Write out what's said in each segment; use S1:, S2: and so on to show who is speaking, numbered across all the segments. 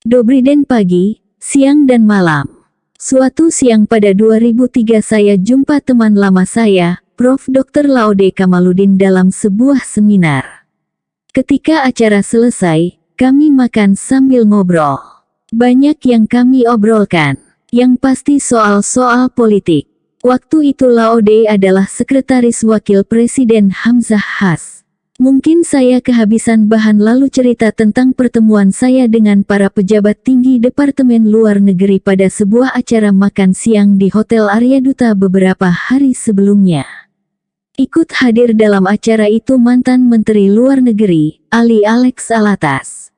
S1: Dobriden pagi, siang dan malam. Suatu siang pada 2003 saya jumpa teman lama saya, Prof. Dr. Laude Kamaluddin dalam sebuah seminar. Ketika acara selesai, kami makan sambil ngobrol. Banyak yang kami obrolkan, yang pasti soal-soal politik. Waktu itu Laude adalah sekretaris wakil Presiden Hamzah Has. Mungkin saya kehabisan bahan lalu cerita tentang pertemuan saya dengan para pejabat tinggi Departemen Luar Negeri pada sebuah acara makan siang di Hotel Arya Duta beberapa hari sebelumnya. Ikut hadir dalam acara itu mantan Menteri Luar Negeri, Ali Alex Alatas.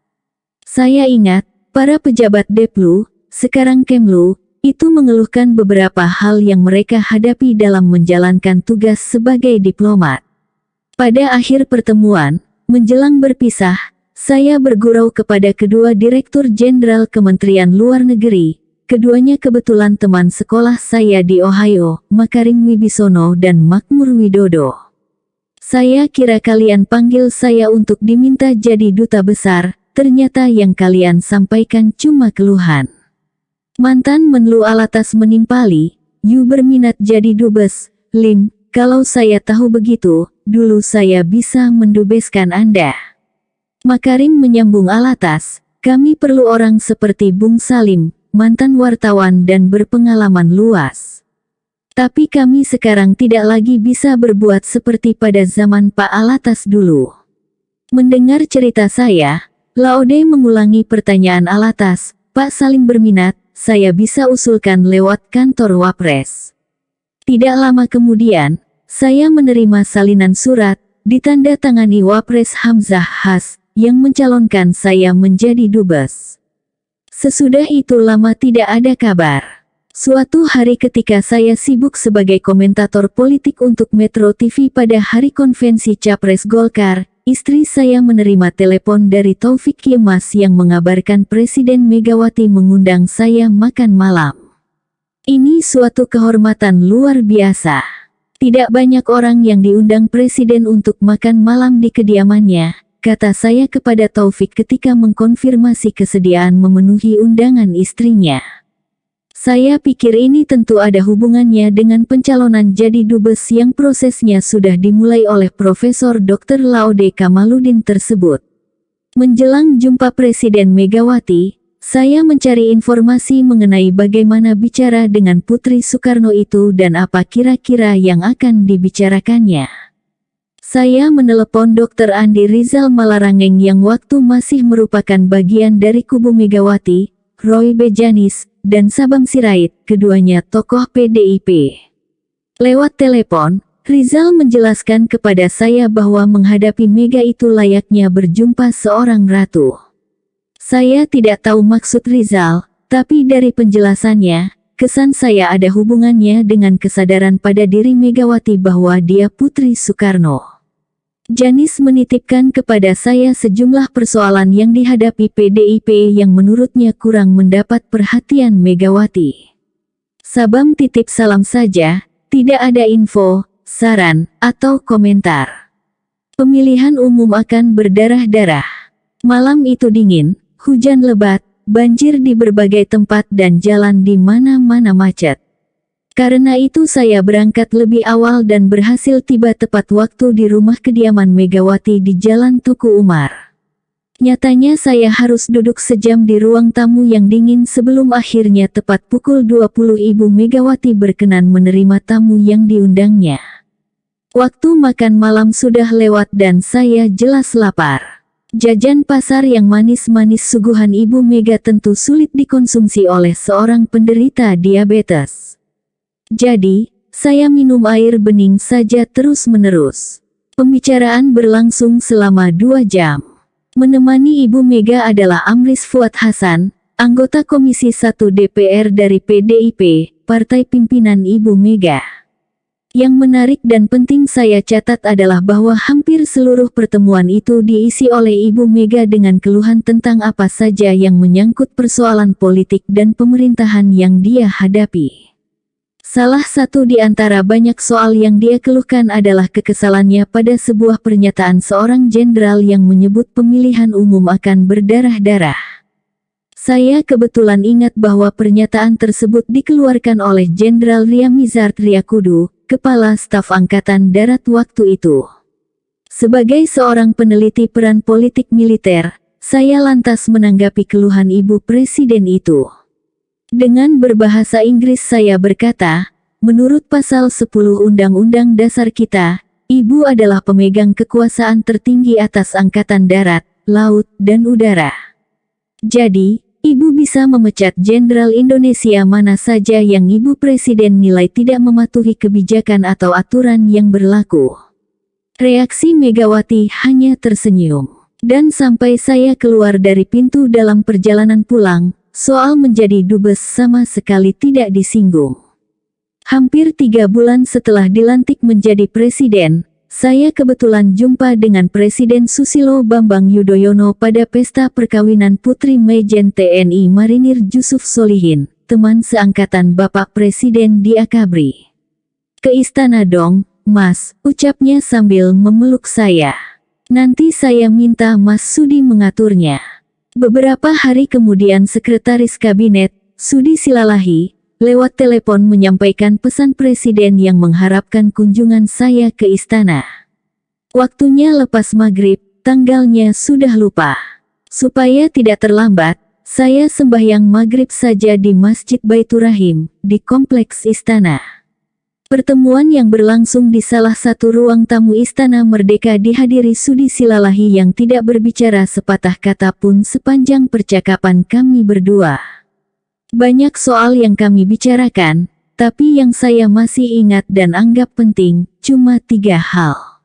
S1: Saya ingat, para pejabat Deplu, sekarang Kemlu, itu mengeluhkan beberapa hal yang mereka hadapi dalam menjalankan tugas sebagai diplomat. Pada akhir pertemuan, menjelang berpisah, saya bergurau kepada kedua Direktur Jenderal Kementerian Luar Negeri. Keduanya kebetulan teman sekolah saya di Ohio, Makarim Wibisono dan Makmur Widodo. Saya kira kalian panggil saya untuk diminta jadi duta besar, ternyata yang kalian sampaikan cuma keluhan. Mantan Menlu Alatas menimpali, "You berminat jadi dubes, Lim, kalau saya tahu begitu, dulu saya bisa mendubeskan Anda." Makarim menyambung Alatas, "Kami perlu orang seperti Bung Salim, mantan wartawan dan berpengalaman luas. Tapi kami sekarang tidak lagi bisa berbuat seperti pada zaman Pak Alatas dulu." Mendengar cerita saya, Laude mengulangi pertanyaan Alatas, "Pak Salim berminat, saya bisa usulkan lewat kantor Wapres." Tidak lama kemudian, saya menerima salinan surat, ditanda-tangani Wapres Hamzah Has, yang mencalonkan saya menjadi dubes. Sesudah itu lama tidak ada kabar. Suatu hari ketika saya sibuk sebagai komentator politik untuk Metro TV pada hari konvensi Capres Golkar, istri saya menerima telepon dari Taufik Yemas yang mengabarkan Presiden Megawati mengundang saya makan malam. Ini suatu kehormatan luar biasa. Tidak banyak orang yang diundang Presiden untuk makan malam di kediamannya, kata saya kepada Taufik ketika mengkonfirmasi kesediaan memenuhi undangan istrinya. Saya pikir ini tentu ada hubungannya dengan pencalonan jadi dubes yang prosesnya sudah dimulai oleh Profesor Dr. Laude Kamaluddin tersebut. Menjelang jumpa Presiden Megawati, saya mencari informasi mengenai bagaimana bicara dengan Putri Soekarno itu dan apa kira-kira yang akan dibicarakannya. Saya menelepon Dr. Andi Rizal Malarangeng yang waktu masih merupakan bagian dari kubu Megawati, Roy Bejanis, dan Sabang Sirait, keduanya tokoh PDIP. Lewat telepon, Rizal menjelaskan kepada saya bahwa menghadapi Mega itu layaknya berjumpa seorang ratu. Saya tidak tahu maksud Rizal, tapi dari penjelasannya, kesan saya ada hubungannya dengan kesadaran pada diri Megawati bahwa dia Putri Soekarno. Janis menitipkan kepada saya sejumlah persoalan yang dihadapi PDIP yang menurutnya kurang mendapat perhatian Megawati. Sabam titip salam saja, tidak ada info, saran, atau komentar. Pemilihan umum akan berdarah-darah. Malam itu dingin. Hujan lebat, banjir di berbagai tempat dan jalan di mana-mana macet. Karena itu saya berangkat lebih awal dan berhasil tiba tepat waktu di rumah kediaman Megawati di Jalan Tuku Umar. Nyatanya saya harus duduk sejam di ruang tamu yang dingin sebelum akhirnya tepat pukul 20 Ibu Megawati berkenan menerima tamu yang diundangnya. Waktu makan malam sudah lewat dan saya jelas lapar. Jajan pasar yang manis-manis suguhan Ibu Mega tentu sulit dikonsumsi oleh seorang penderita diabetes. Jadi, saya minum air bening saja terus-menerus. Pembicaraan berlangsung selama 2 jam. Menemani Ibu Mega adalah Amris Fuad Hasan, anggota Komisi 1 DPR dari PDIP, partai pimpinan Ibu Mega. Yang menarik dan penting saya catat adalah bahwa hampir seluruh pertemuan itu diisi oleh Ibu Mega dengan keluhan tentang apa saja yang menyangkut persoalan politik dan pemerintahan yang dia hadapi. Salah satu di antara banyak soal yang dia keluhkan adalah kekesalannya pada sebuah pernyataan seorang jenderal yang menyebut pemilihan umum akan berdarah-darah. Saya kebetulan ingat bahwa pernyataan tersebut dikeluarkan oleh Jenderal Ryamizard Ryakudu, Kepala Staf Angkatan Darat waktu itu. Sebagai seorang peneliti peran politik militer, saya lantas menanggapi keluhan Ibu Presiden itu. Dengan berbahasa Inggris saya berkata, menurut pasal 10 Undang-Undang Dasar kita, Ibu adalah pemegang kekuasaan tertinggi atas Angkatan Darat, Laut, dan Udara. Jadi, Ibu bisa memecat Jenderal Indonesia mana saja yang Ibu Presiden nilai tidak mematuhi kebijakan atau aturan yang berlaku. Reaksi Megawati hanya tersenyum. Dan sampai saya keluar dari pintu dalam perjalanan pulang, soal menjadi dubes sama sekali tidak disinggung. Hampir 3 bulan setelah dilantik menjadi presiden, saya kebetulan jumpa dengan Presiden Susilo Bambang Yudhoyono pada pesta perkawinan Putri Majen TNI Marinir Jusuf Solihin, teman seangkatan Bapak Presiden di Akabri. Ke istana dong, Mas, ucapnya sambil memeluk saya. Nanti saya minta Mas Sudi mengaturnya. Beberapa hari kemudian Sekretaris Kabinet, Sudi Silalahi, lewat telepon menyampaikan pesan Presiden yang mengharapkan kunjungan saya ke istana. Waktunya lepas maghrib, tanggalnya sudah lupa. Supaya tidak terlambat, saya sembahyang maghrib saja di Masjid Baitur Rahim, di kompleks istana. Pertemuan yang berlangsung di salah satu ruang tamu Istana Merdeka dihadiri Sudi Silalahi yang tidak berbicara sepatah kata pun sepanjang percakapan kami berdua. Banyak soal yang kami bicarakan, tapi yang saya masih ingat dan anggap penting, cuma 3 hal.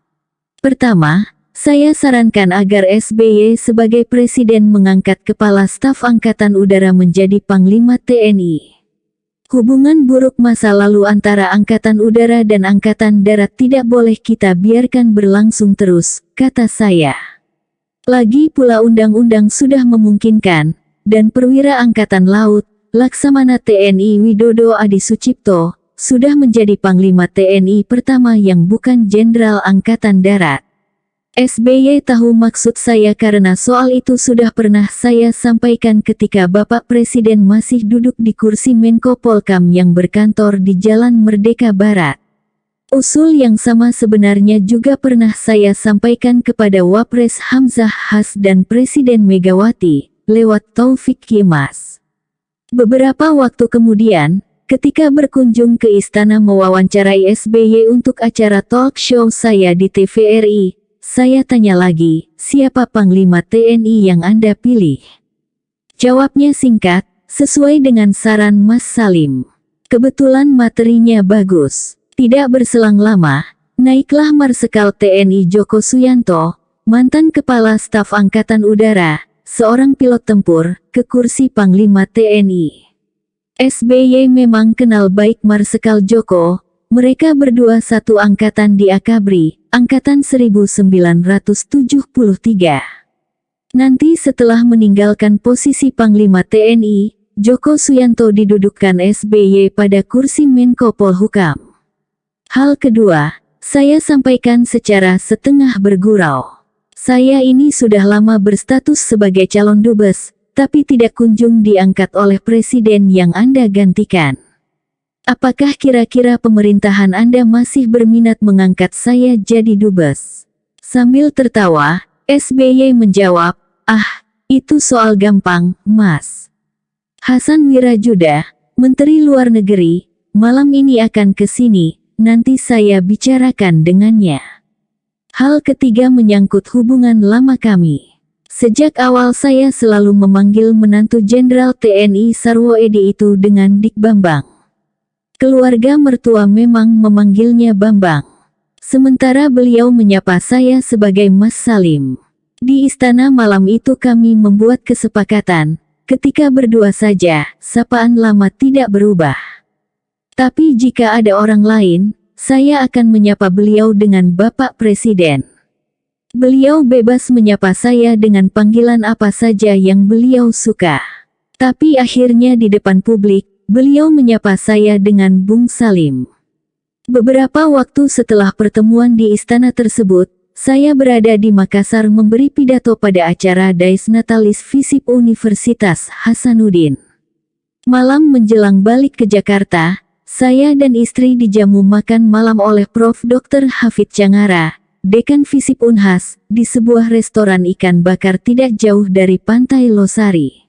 S1: Pertama, saya sarankan agar SBY sebagai Presiden mengangkat Kepala Staf Angkatan Udara menjadi Panglima TNI. Hubungan buruk masa lalu antara Angkatan Udara dan Angkatan Darat tidak boleh kita biarkan berlangsung terus, kata saya. Lagi pula undang-undang sudah memungkinkan, dan Perwira Angkatan Laut, Laksamana TNI Widodo Adi Sucipto, sudah menjadi Panglima TNI pertama yang bukan Jenderal Angkatan Darat. SBY tahu maksud saya karena soal itu sudah pernah saya sampaikan ketika Bapak Presiden masih duduk di kursi Menko Polkam yang berkantor di Jalan Merdeka Barat. Usul yang sama sebenarnya juga pernah saya sampaikan kepada Wapres Hamzah Has dan Presiden Megawati, lewat Taufik Kimas. Beberapa waktu kemudian, ketika berkunjung ke istana mewawancarai SBY untuk acara talk show saya di TVRI, saya tanya lagi, siapa Panglima TNI yang Anda pilih? Jawabnya singkat, sesuai dengan saran Mas Salim. Kebetulan materinya bagus. Tidak berselang lama, naiklah Marsikal TNI Joko Suyanto, mantan Kepala Staf Angkatan Udara, seorang pilot tempur, ke kursi Panglima TNI. SBY memang kenal baik Marsikal Joko, mereka berdua satu angkatan di Akabri, Angkatan 1973. Nanti setelah meninggalkan posisi Panglima TNI, Joko Suyanto didudukkan SBY pada kursi Menko Polhukam. Hal kedua, saya sampaikan secara setengah bergurau. Saya ini sudah lama berstatus sebagai calon dubes, tapi tidak kunjung diangkat oleh Presiden yang Anda gantikan. Apakah kira-kira pemerintahan Anda masih berminat mengangkat saya jadi dubes? Sambil tertawa, SBY menjawab, itu soal gampang, Mas. Hasan Wirajuda, Menteri Luar Negeri, malam ini akan ke sini, nanti saya bicarakan dengannya. Hal ketiga menyangkut hubungan lama kami. Sejak awal saya selalu memanggil menantu Jenderal TNI Sarwo Edi itu dengan Dik Bambang. Keluarga mertua memang memanggilnya Bambang. Sementara beliau menyapa saya sebagai Mas Salim. Di istana malam itu kami membuat kesepakatan, ketika berdua saja, sapaan lama tidak berubah. Tapi jika ada orang lain, saya akan menyapa beliau dengan Bapak Presiden. Beliau bebas menyapa saya dengan panggilan apa saja yang beliau suka. Tapi akhirnya di depan publik, beliau menyapa saya dengan Bung Salim. Beberapa waktu setelah pertemuan di istana tersebut, saya berada di Makassar memberi pidato pada acara Dies Natalis Visip Universitas Hasanuddin. Malam menjelang balik ke Jakarta, saya dan istri dijamu makan malam oleh Prof. Dr. Hafid Cangara, Dekan Visip Unhas, di sebuah restoran ikan bakar tidak jauh dari Pantai Losari.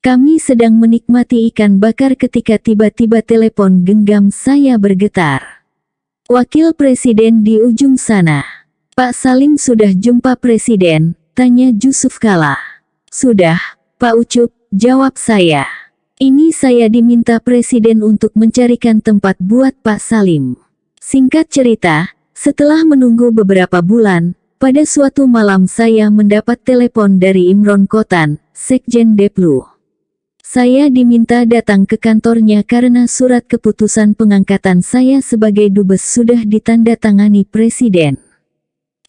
S1: Kami sedang menikmati ikan bakar ketika tiba-tiba telepon genggam saya bergetar. Wakil Presiden di ujung sana. "Pak Salim sudah jumpa Presiden?" tanya Jusuf Kalla. "Sudah, Pak Ucup," jawab saya. "Ini saya diminta Presiden untuk mencarikan tempat buat Pak Salim." Singkat cerita, setelah menunggu beberapa bulan, pada suatu malam saya mendapat telepon dari Imron Kotan, Sekjen Deplu. Saya diminta datang ke kantornya karena surat keputusan pengangkatan saya sebagai dubes sudah ditandatangani Presiden.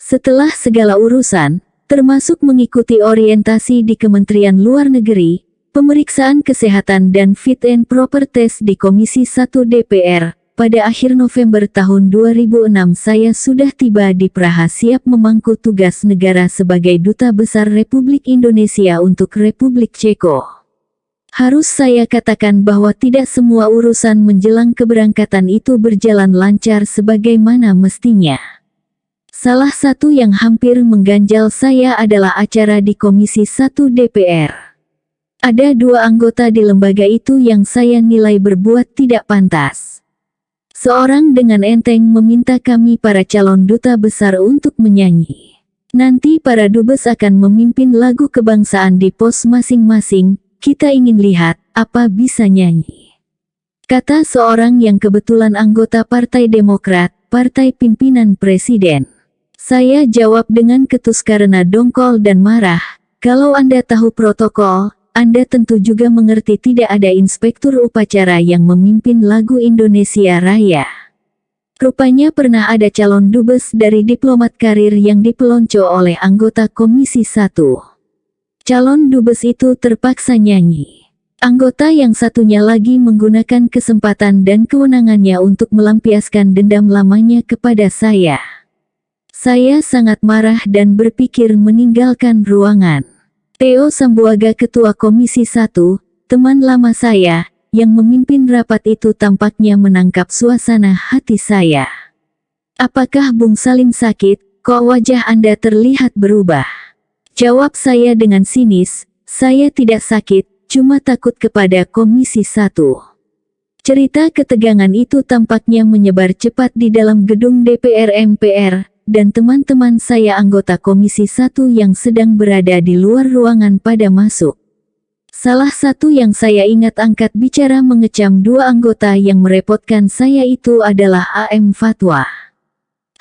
S1: Setelah segala urusan, termasuk mengikuti orientasi di Kementerian Luar Negeri, pemeriksaan kesehatan dan fit and proper test di Komisi 1 DPR, pada akhir November tahun 2006 saya sudah tiba di Praha siap memangku tugas negara sebagai Duta Besar Republik Indonesia untuk Republik Ceko. Harus saya katakan bahwa tidak semua urusan menjelang keberangkatan itu berjalan lancar sebagaimana mestinya. Salah satu yang hampir mengganjal saya adalah acara di Komisi 1 DPR. Ada 2 anggota di lembaga itu yang saya nilai berbuat tidak pantas. Seorang dengan enteng meminta kami para calon duta besar untuk menyanyi. "Nanti para dubes akan memimpin lagu kebangsaan di pos masing-masing. Kita ingin lihat, apa bisa nyanyi," kata seorang yang kebetulan anggota Partai Demokrat, partai pimpinan Presiden. Saya jawab dengan ketus karena dongkol dan marah, "Kalau Anda tahu protokol, Anda tentu juga mengerti tidak ada inspektur upacara yang memimpin lagu Indonesia Raya." Rupanya pernah ada calon dubes dari diplomat karir yang dipelonco oleh anggota Komisi 1. Calon dubes itu terpaksa nyanyi. Anggota yang satunya lagi menggunakan kesempatan dan kewenangannya untuk melampiaskan dendam lamanya kepada saya. Saya sangat marah dan berpikir meninggalkan ruangan. Theo Sambuaga, Ketua Komisi 1, teman lama saya, yang memimpin rapat itu tampaknya menangkap suasana hati saya. "Apakah Bung Salim sakit? Kok wajah Anda terlihat berubah?" Jawab saya dengan sinis, "Saya tidak sakit, cuma takut kepada Komisi 1. Cerita ketegangan itu tampaknya menyebar cepat di dalam gedung DPR MPR, dan teman-teman saya anggota Komisi 1 yang sedang berada di luar ruangan pada masuk. Salah satu yang saya ingat angkat bicara mengecam 2 anggota yang merepotkan saya itu adalah AM Fatwa.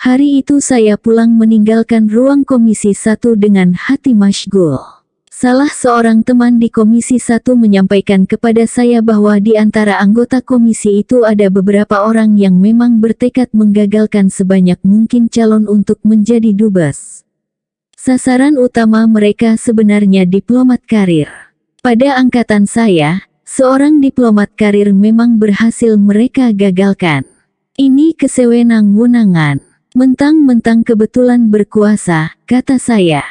S1: Hari itu saya pulang meninggalkan ruang Komisi 1 dengan hati masyghul. Salah seorang teman di Komisi 1 menyampaikan kepada saya bahwa di antara anggota komisi itu ada beberapa orang yang memang bertekad menggagalkan sebanyak mungkin calon untuk menjadi dubes. Sasaran utama mereka sebenarnya diplomat karir. Pada angkatan saya, seorang diplomat karir memang berhasil mereka gagalkan. Ini kesewenang-wenangan. Mentang-mentang kebetulan berkuasa, kata saya.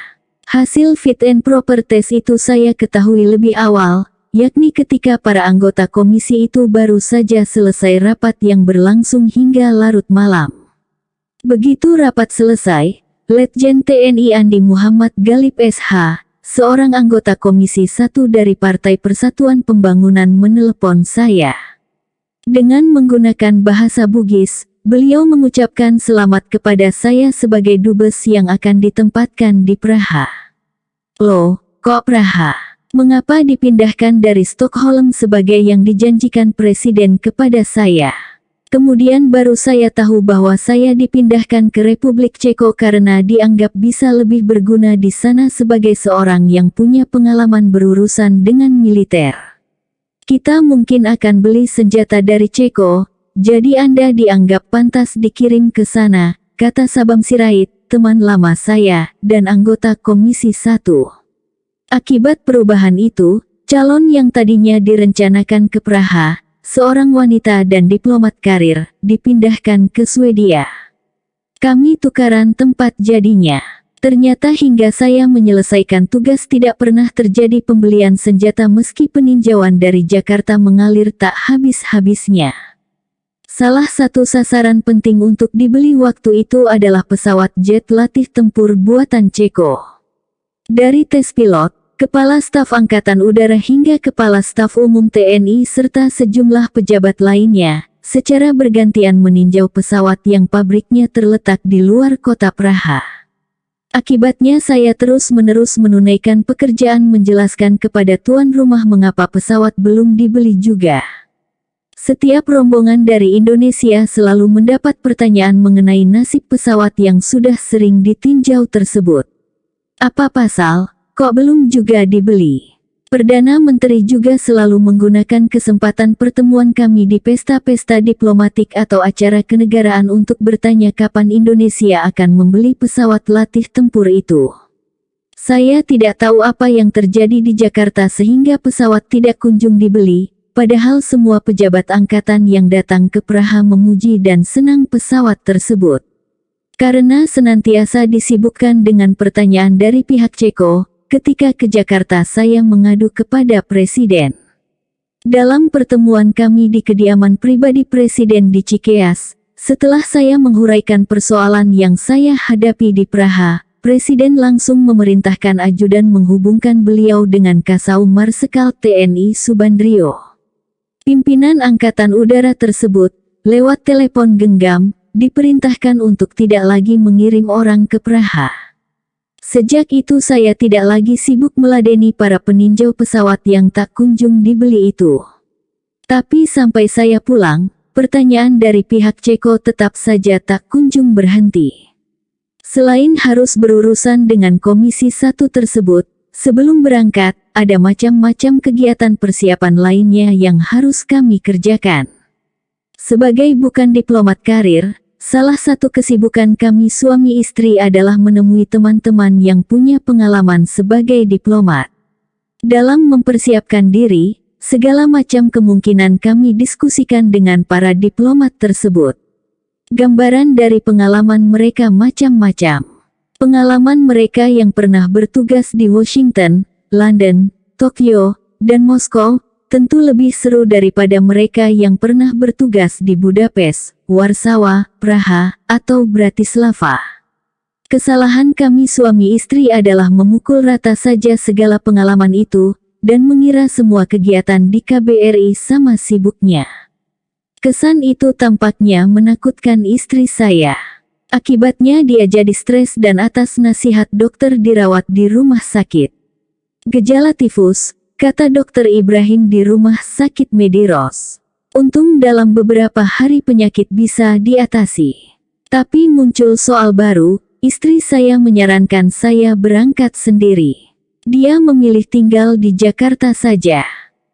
S1: Hasil fit and proper test itu saya ketahui lebih awal, yakni ketika para anggota komisi itu baru saja selesai rapat yang berlangsung hingga larut malam. Begitu rapat selesai, Letjen TNI Andi Muhammad Galib SH, seorang anggota Komisi 1 dari Partai Persatuan Pembangunan menelepon saya. Dengan menggunakan bahasa Bugis, beliau mengucapkan selamat kepada saya sebagai dubes yang akan ditempatkan di Praha. Loh, kok Praha? Mengapa dipindahkan dari Stockholm sebagai yang dijanjikan Presiden kepada saya? Kemudian baru saya tahu bahwa saya dipindahkan ke Republik Ceko karena dianggap bisa lebih berguna di sana sebagai seorang yang punya pengalaman berurusan dengan militer. Kita mungkin akan beli senjata dari Ceko, jadi Anda dianggap pantas dikirim ke sana, kata Sabam Sirait, teman lama saya, dan anggota Komisi 1. Akibat perubahan itu, calon yang tadinya direncanakan ke Praha, seorang wanita dan diplomat karir, dipindahkan ke Swedia. Kami tukaran tempat jadinya. Ternyata hingga saya menyelesaikan tugas tidak pernah terjadi pembelian senjata meski peninjauan dari Jakarta mengalir tak habis-habisnya. Salah satu sasaran penting untuk dibeli waktu itu adalah pesawat jet latih tempur buatan Ceko. Dari tes pilot, Kepala Staf Angkatan Udara hingga Kepala Staf Umum TNI serta sejumlah pejabat lainnya, secara bergantian meninjau pesawat yang pabriknya terletak di luar kota Praha. Akibatnya saya terus-menerus menunaikan pekerjaan menjelaskan kepada tuan rumah mengapa pesawat belum dibeli juga. Setiap rombongan dari Indonesia selalu mendapat pertanyaan mengenai nasib pesawat yang sudah sering ditinjau tersebut. Apa pasal, kok belum juga dibeli? Perdana Menteri juga selalu menggunakan kesempatan pertemuan kami di pesta-pesta diplomatik atau acara kenegaraan untuk bertanya kapan Indonesia akan membeli pesawat latih tempur itu. Saya tidak tahu apa yang terjadi di Jakarta sehingga pesawat tidak kunjung dibeli, padahal semua pejabat angkatan yang datang ke Praha memuji dan senang pesawat tersebut. Karena senantiasa disibukkan dengan pertanyaan dari pihak Ceko, ketika ke Jakarta saya mengadu kepada Presiden. Dalam pertemuan kami di kediaman pribadi Presiden di Cikeas, setelah saya menguraikan persoalan yang saya hadapi di Praha, Presiden langsung memerintahkan ajudan menghubungkan beliau dengan Kasau Marsekal TNI Subandrio. Pimpinan Angkatan Udara tersebut, lewat telepon genggam, diperintahkan untuk tidak lagi mengirim orang ke Praha. Sejak itu saya tidak lagi sibuk meladeni para peninjau pesawat yang tak kunjung dibeli itu. Tapi sampai saya pulang, pertanyaan dari pihak Ceko tetap saja tak kunjung berhenti. Selain harus berurusan dengan Komisi 1 tersebut, sebelum berangkat, ada macam-macam kegiatan persiapan lainnya yang harus kami kerjakan. Sebagai bukan diplomat karir, salah satu kesibukan kami suami istri adalah menemui teman-teman yang punya pengalaman sebagai diplomat. Dalam mempersiapkan diri, segala macam kemungkinan kami diskusikan dengan para diplomat tersebut. Gambaran dari pengalaman mereka macam-macam. Pengalaman mereka yang pernah bertugas di Washington, London, Tokyo, dan Moskow, tentu lebih seru daripada mereka yang pernah bertugas di Budapest, Warsawa, Praha, atau Bratislava. Kesalahan kami suami istri adalah memukul rata saja segala pengalaman itu, dan mengira semua kegiatan di KBRI sama sibuknya. Kesan itu tampaknya menakutkan istri saya. Akibatnya dia jadi stres dan atas nasihat dokter dirawat di rumah sakit. Gejala tifus, kata Dokter Ibrahim di rumah sakit Mediros. Untung dalam beberapa hari penyakit bisa diatasi. Tapi muncul soal baru, istri saya menyarankan saya berangkat sendiri. Dia memilih tinggal di Jakarta saja.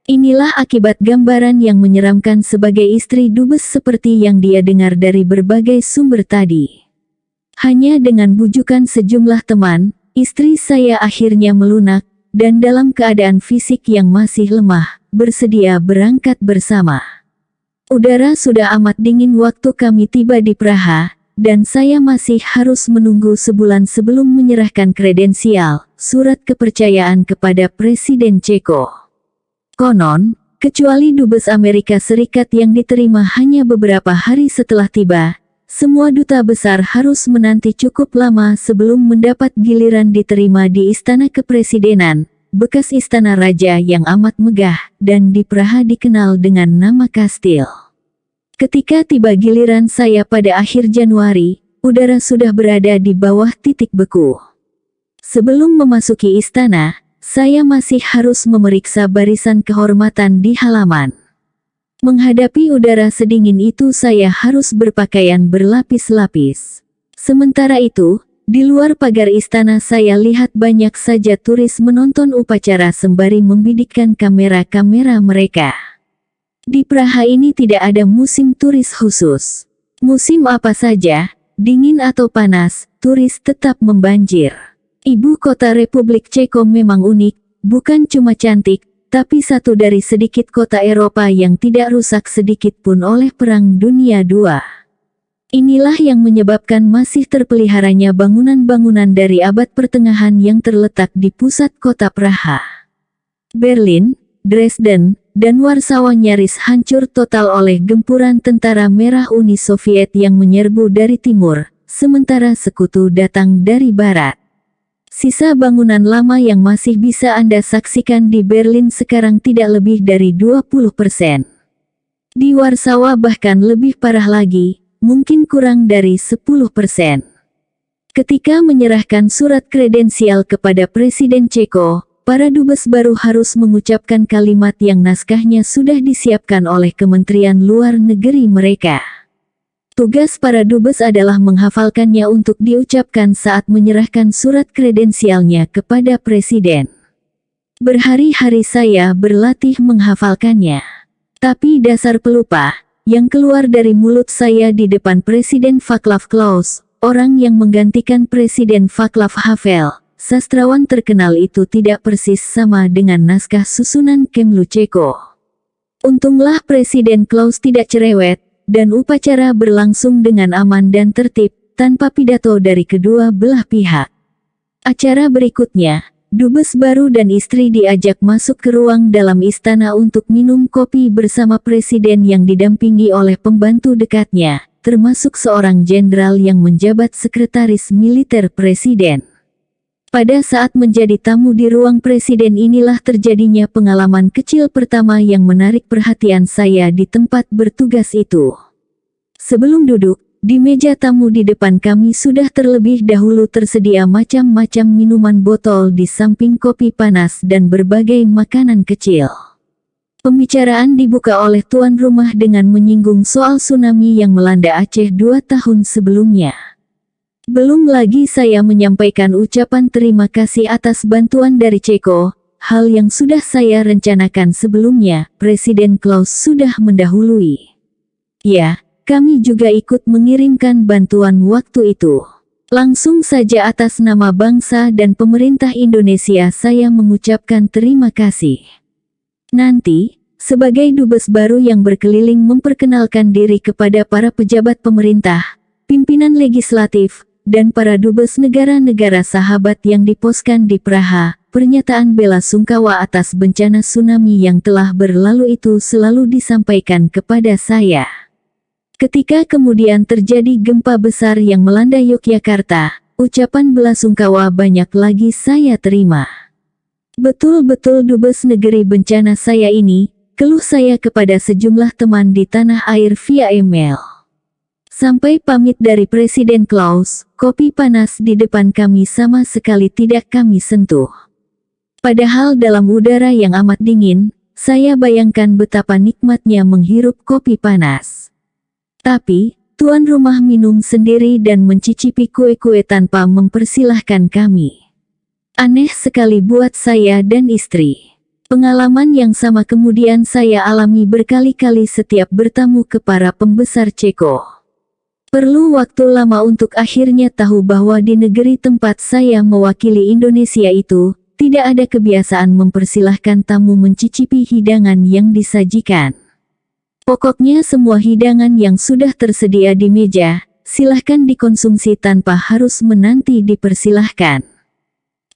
S1: Inilah akibat gambaran yang menyeramkan sebagai istri dubes seperti yang dia dengar dari berbagai sumber tadi. Hanya dengan bujukan sejumlah teman, istri saya akhirnya melunak, dan dalam keadaan fisik yang masih lemah, bersedia berangkat bersama. Udara sudah amat dingin waktu kami tiba di Praha, dan saya masih harus menunggu sebulan sebelum menyerahkan kredensial, surat kepercayaan kepada Presiden Ceko. Konon, kecuali dubes Amerika Serikat yang diterima hanya beberapa hari setelah tiba, semua duta besar harus menanti cukup lama sebelum mendapat giliran diterima di Istana Kepresidenan, bekas Istana Raja yang amat megah, dan di Praha dikenal dengan nama Kastil. Ketika tiba giliran saya pada akhir Januari, udara sudah berada di bawah titik beku. Sebelum memasuki istana, saya masih harus memeriksa barisan kehormatan di halaman. Menghadapi udara sedingin itu saya harus berpakaian berlapis-lapis. Sementara itu, di luar pagar istana saya lihat banyak saja turis menonton upacara sembari membidikkan kamera-kamera mereka. Di Praha ini tidak ada musim turis khusus. Musim apa saja, dingin atau panas, turis tetap membanjir. Ibu kota Republik Ceko memang unik, bukan cuma cantik, tapi satu dari sedikit kota Eropa yang tidak rusak sedikit pun oleh Perang Dunia II. Inilah yang menyebabkan masih terpeliharanya bangunan-bangunan dari abad pertengahan yang terletak di pusat kota Praha. Berlin, Dresden, dan Warsawa nyaris hancur total oleh gempuran tentara merah Uni Soviet yang menyerbu dari timur, sementara sekutu datang dari barat. Sisa bangunan lama yang masih bisa Anda saksikan di Berlin sekarang tidak lebih dari 20%. Di Warsawa bahkan lebih parah lagi, mungkin kurang dari 10%. Ketika menyerahkan surat kredensial kepada Presiden Ceko, para dubes baru harus mengucapkan kalimat yang naskahnya sudah disiapkan oleh Kementerian Luar Negeri mereka. Tugas para dubes adalah menghafalkannya untuk diucapkan saat menyerahkan surat kredensialnya kepada Presiden. Berhari-hari saya berlatih menghafalkannya. Tapi dasar pelupa, yang keluar dari mulut saya di depan Presiden Václav Klaus, orang yang menggantikan Presiden Václav Havel, sastrawan terkenal itu tidak persis sama dengan naskah susunan Kemlu Ceko. Untunglah Presiden Klaus tidak cerewet, dan upacara berlangsung dengan aman dan tertib, tanpa pidato dari kedua belah pihak. Acara berikutnya, dubes baru dan istri diajak masuk ke ruang dalam istana untuk minum kopi bersama presiden yang didampingi oleh pembantu dekatnya, termasuk seorang jenderal yang menjabat sekretaris militer presiden. Pada saat menjadi tamu di ruang presiden inilah terjadinya pengalaman kecil pertama yang menarik perhatian saya di tempat bertugas itu. Sebelum duduk, di meja tamu di depan kami sudah terlebih dahulu tersedia macam-macam minuman botol di samping kopi panas dan berbagai makanan kecil. Pembicaraan dibuka oleh tuan rumah dengan menyinggung soal tsunami yang melanda Aceh 2 tahun sebelumnya. Belum lagi saya menyampaikan ucapan terima kasih atas bantuan dari Ceko, hal yang sudah saya rencanakan sebelumnya. Presiden Klaus sudah mendahului. Ya, kami juga ikut mengirimkan bantuan waktu itu. Langsung saja atas nama bangsa dan pemerintah Indonesia saya mengucapkan terima kasih. Nanti, sebagai dubes baru yang berkeliling memperkenalkan diri kepada para pejabat pemerintah, pimpinan legislatif, dan para dubes negara-negara sahabat yang diposkan di Praha, pernyataan bela sungkawa atas bencana tsunami yang telah berlalu itu selalu disampaikan kepada saya. Ketika kemudian terjadi gempa besar yang melanda Yogyakarta, ucapan belasungkawa banyak lagi saya terima. Betul-betul dubes negeri bencana saya ini, keluh saya kepada sejumlah teman di tanah air via email. Sampai pamit dari Presiden Klaus, kopi panas di depan kami sama sekali tidak kami sentuh. Padahal dalam udara yang amat dingin, saya bayangkan betapa nikmatnya menghirup kopi panas. Tapi, tuan rumah minum sendiri dan mencicipi kue-kue tanpa mempersilahkan kami. Aneh sekali buat saya dan istri. Pengalaman yang sama kemudian saya alami berkali-kali setiap bertamu ke para pembesar Ceko. Perlu waktu lama untuk akhirnya tahu bahwa di negeri tempat saya mewakili Indonesia itu, tidak ada kebiasaan mempersilahkan tamu mencicipi hidangan yang disajikan. Pokoknya semua hidangan yang sudah tersedia di meja, silahkan dikonsumsi tanpa harus menanti dipersilahkan.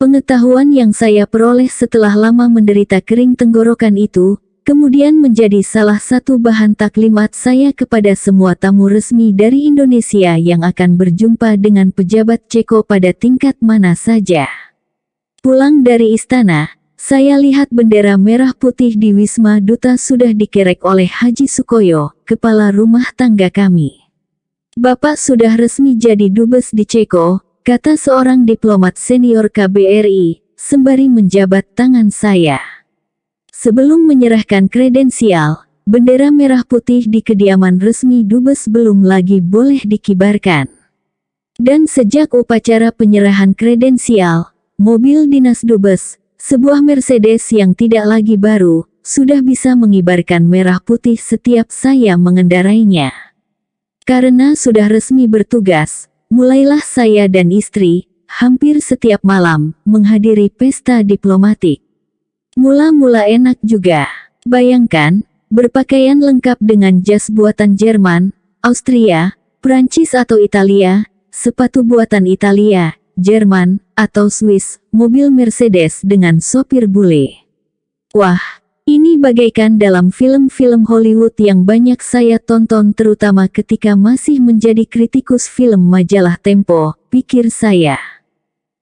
S1: Pengetahuan yang saya peroleh setelah lama menderita kering tenggorokan itu, kemudian menjadi salah satu bahan taklimat saya kepada semua tamu resmi dari Indonesia yang akan berjumpa dengan pejabat Ceko pada tingkat mana saja. Pulang dari istana, saya lihat bendera merah putih di Wisma Duta sudah dikerek oleh Haji Sukoyo, kepala rumah tangga kami. Bapak sudah resmi jadi dubes di Ceko, kata seorang diplomat senior KBRI, sembari menjabat tangan saya. Sebelum menyerahkan kredensial, bendera merah putih di kediaman resmi dubes belum lagi boleh dikibarkan. Dan sejak upacara penyerahan kredensial, mobil dinas dubes, sebuah Mercedes yang tidak lagi baru, sudah bisa mengibarkan merah putih setiap saya mengendarainya. Karena sudah resmi bertugas, mulailah saya dan istri, hampir setiap malam, menghadiri pesta diplomatik. Mula-mula enak juga. Bayangkan, berpakaian lengkap dengan jas buatan Jerman, Austria, Prancis atau Italia, sepatu buatan Italia, Jerman, atau Swiss, mobil Mercedes dengan sopir bule. Wah, ini bagaikan dalam film-film Hollywood yang banyak saya tonton terutama ketika masih menjadi kritikus film majalah Tempo, pikir saya.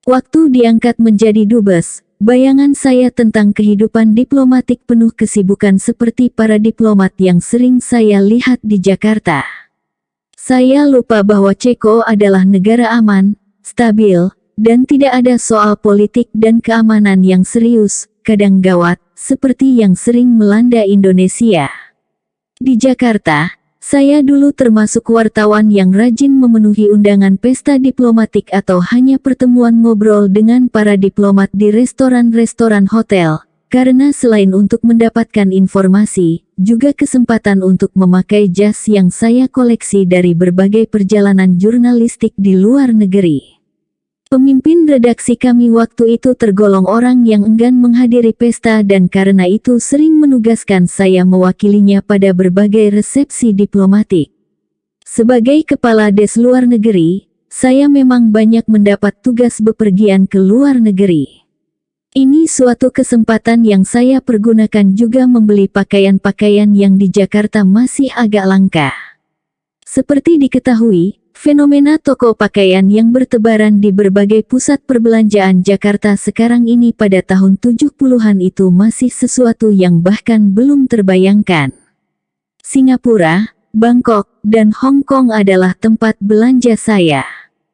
S1: Waktu diangkat menjadi dubes, bayangan saya tentang kehidupan diplomatik penuh kesibukan seperti para diplomat yang sering saya lihat di Jakarta. Saya lupa bahwa Ceko adalah negara aman, stabil, dan tidak ada soal politik dan keamanan yang serius, kadang gawat, seperti yang sering melanda Indonesia. Di Jakarta, saya dulu termasuk wartawan yang rajin memenuhi undangan pesta diplomatik atau hanya pertemuan ngobrol dengan para diplomat di restoran-restoran hotel, karena selain untuk mendapatkan informasi, juga kesempatan untuk memakai jas yang saya koleksi dari berbagai perjalanan jurnalistik di luar negeri. Pemimpin redaksi kami waktu itu tergolong orang yang enggan menghadiri pesta dan karena itu sering menugaskan saya mewakilinya pada berbagai resepsi diplomatik. Sebagai kepala des luar negeri, saya memang banyak mendapat tugas bepergian ke luar negeri. Ini suatu kesempatan yang saya pergunakan juga membeli pakaian-pakaian yang di Jakarta masih agak langka. Seperti diketahui, fenomena toko pakaian yang bertebaran di berbagai pusat perbelanjaan Jakarta sekarang ini pada tahun 70-an itu masih sesuatu yang bahkan belum terbayangkan. Singapura, Bangkok, dan Hong Kong adalah tempat belanja saya.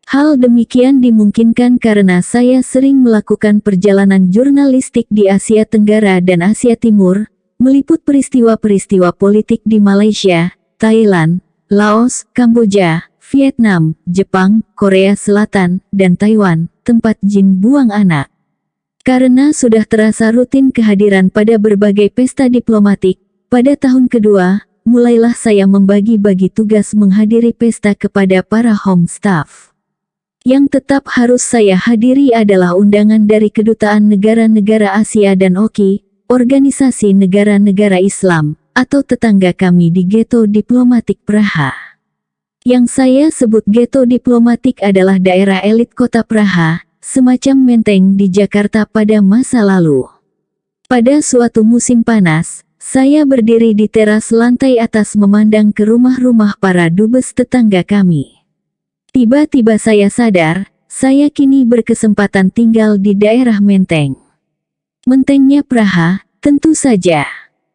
S1: Hal demikian dimungkinkan karena saya sering melakukan perjalanan jurnalistik di Asia Tenggara dan Asia Timur, meliput peristiwa-peristiwa politik di Malaysia, Thailand, Laos, Kamboja, Vietnam, Jepang, Korea Selatan, dan Taiwan, tempat jin buang anak. Karena sudah terasa rutin kehadiran pada berbagai pesta diplomatik, pada tahun kedua, mulailah saya membagi-bagi tugas menghadiri pesta kepada para home staff. Yang tetap harus saya hadiri adalah undangan dari kedutaan negara-negara Asia dan OKI, organisasi negara-negara Islam, atau tetangga kami di Ghetto Diplomatik Praha. Yang saya sebut Ghetto Diplomatik adalah daerah elit kota Praha, semacam Menteng di Jakarta pada masa lalu. Pada suatu musim panas, saya berdiri di teras lantai atas memandang ke rumah-rumah para dubes tetangga kami. Tiba-tiba saya sadar, saya kini berkesempatan tinggal di daerah Menteng. Mentengnya Praha, tentu saja.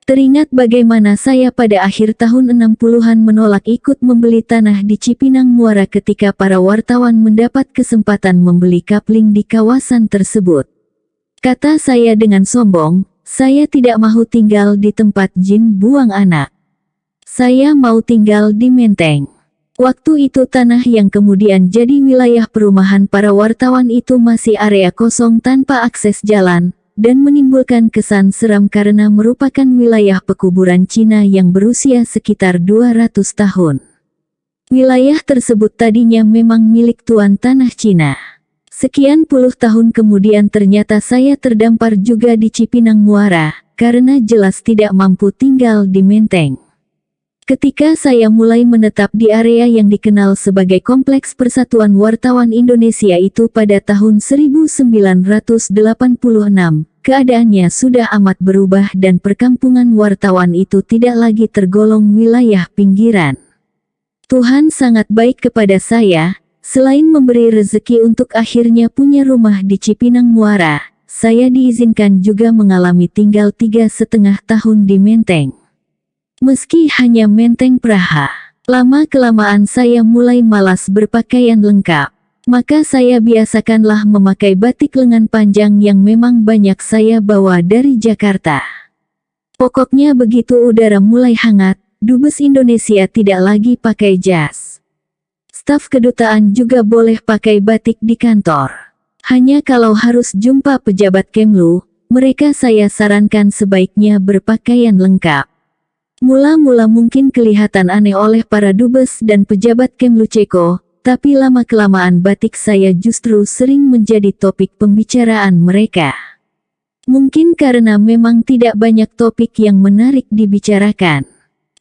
S1: Teringat bagaimana saya pada akhir tahun 60-an menolak ikut membeli tanah di Cipinang Muara ketika para wartawan mendapat kesempatan membeli kapling di kawasan tersebut. Kata saya dengan sombong, saya tidak mau tinggal di tempat jin buang anak. Saya mau tinggal di Menteng. Waktu itu tanah yang kemudian jadi wilayah perumahan para wartawan itu masih area kosong tanpa akses jalan, dan menimbulkan kesan seram karena merupakan wilayah pekuburan Cina yang berusia sekitar 200 tahun. Wilayah tersebut tadinya memang milik tuan tanah Cina. Sekian puluh tahun kemudian ternyata saya terdampar juga di Cipinang Muara, karena jelas tidak mampu tinggal di Menteng. Ketika saya mulai menetap di area yang dikenal sebagai Kompleks Persatuan Wartawan Indonesia itu pada tahun 1986, keadaannya sudah amat berubah dan perkampungan wartawan itu tidak lagi tergolong wilayah pinggiran. Tuhan sangat baik kepada saya, selain memberi rezeki untuk akhirnya punya rumah di Cipinang Muara, saya diizinkan juga mengalami tinggal 3,5 tahun di Menteng. Meski hanya Menteng Praha, lama-kelamaan saya mulai malas berpakaian lengkap. Maka saya biasakanlah memakai batik lengan panjang yang memang banyak saya bawa dari Jakarta. Pokoknya begitu udara mulai hangat, dubes Indonesia tidak lagi pakai jas. Staf kedutaan juga boleh pakai batik di kantor. Hanya kalau harus jumpa pejabat Kemlu, mereka saya sarankan sebaiknya berpakaian lengkap. Mula-mula mungkin kelihatan aneh oleh para dubes dan pejabat Kemlu Ceko, tapi lama-kelamaan batik saya justru sering menjadi topik pembicaraan mereka. Mungkin karena memang tidak banyak topik yang menarik dibicarakan.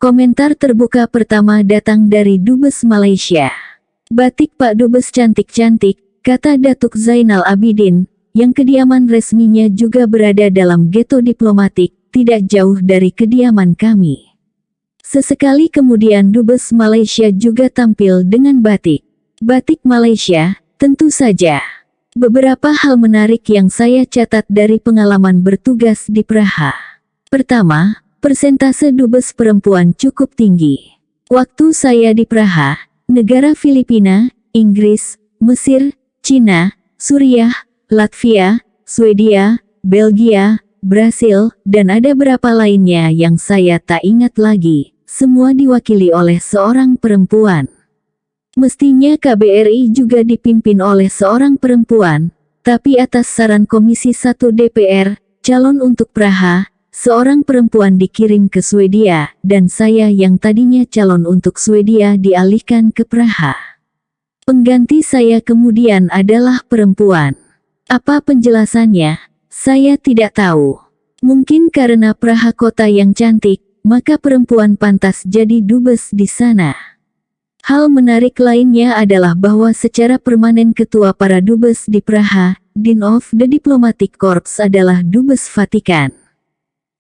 S1: Komentar terbuka pertama datang dari Dubes Malaysia. Batik Pak Dubes cantik-cantik, kata Datuk Zainal Abidin, yang kediaman resminya juga berada dalam ghetto diplomatik, tidak jauh dari kediaman kami. Sesekali kemudian Dubes Malaysia juga tampil dengan batik. Batik Malaysia, tentu saja. Beberapa hal menarik yang saya catat dari pengalaman bertugas di Praha. Pertama, persentase dubes perempuan cukup tinggi. Waktu saya di Praha, negara Filipina, Inggris, Mesir, Cina, Suriah, Latvia, Swedia, Belgia, Brasil, dan ada beberapa lainnya yang saya tak ingat lagi, semua diwakili oleh seorang perempuan. Mestinya KBRI juga dipimpin oleh seorang perempuan, tapi atas saran Komisi 1 DPR, calon untuk Praha, seorang perempuan dikirim ke Swedia, dan saya yang tadinya calon untuk Swedia dialihkan ke Praha. Pengganti saya kemudian adalah perempuan. Apa penjelasannya? Saya tidak tahu. Mungkin karena Praha kota yang cantik, maka perempuan pantas jadi dubes di sana. Hal menarik lainnya adalah bahwa secara permanen ketua para dubes di Praha, Dean of the Diplomatic Corps adalah Dubes Vatikan.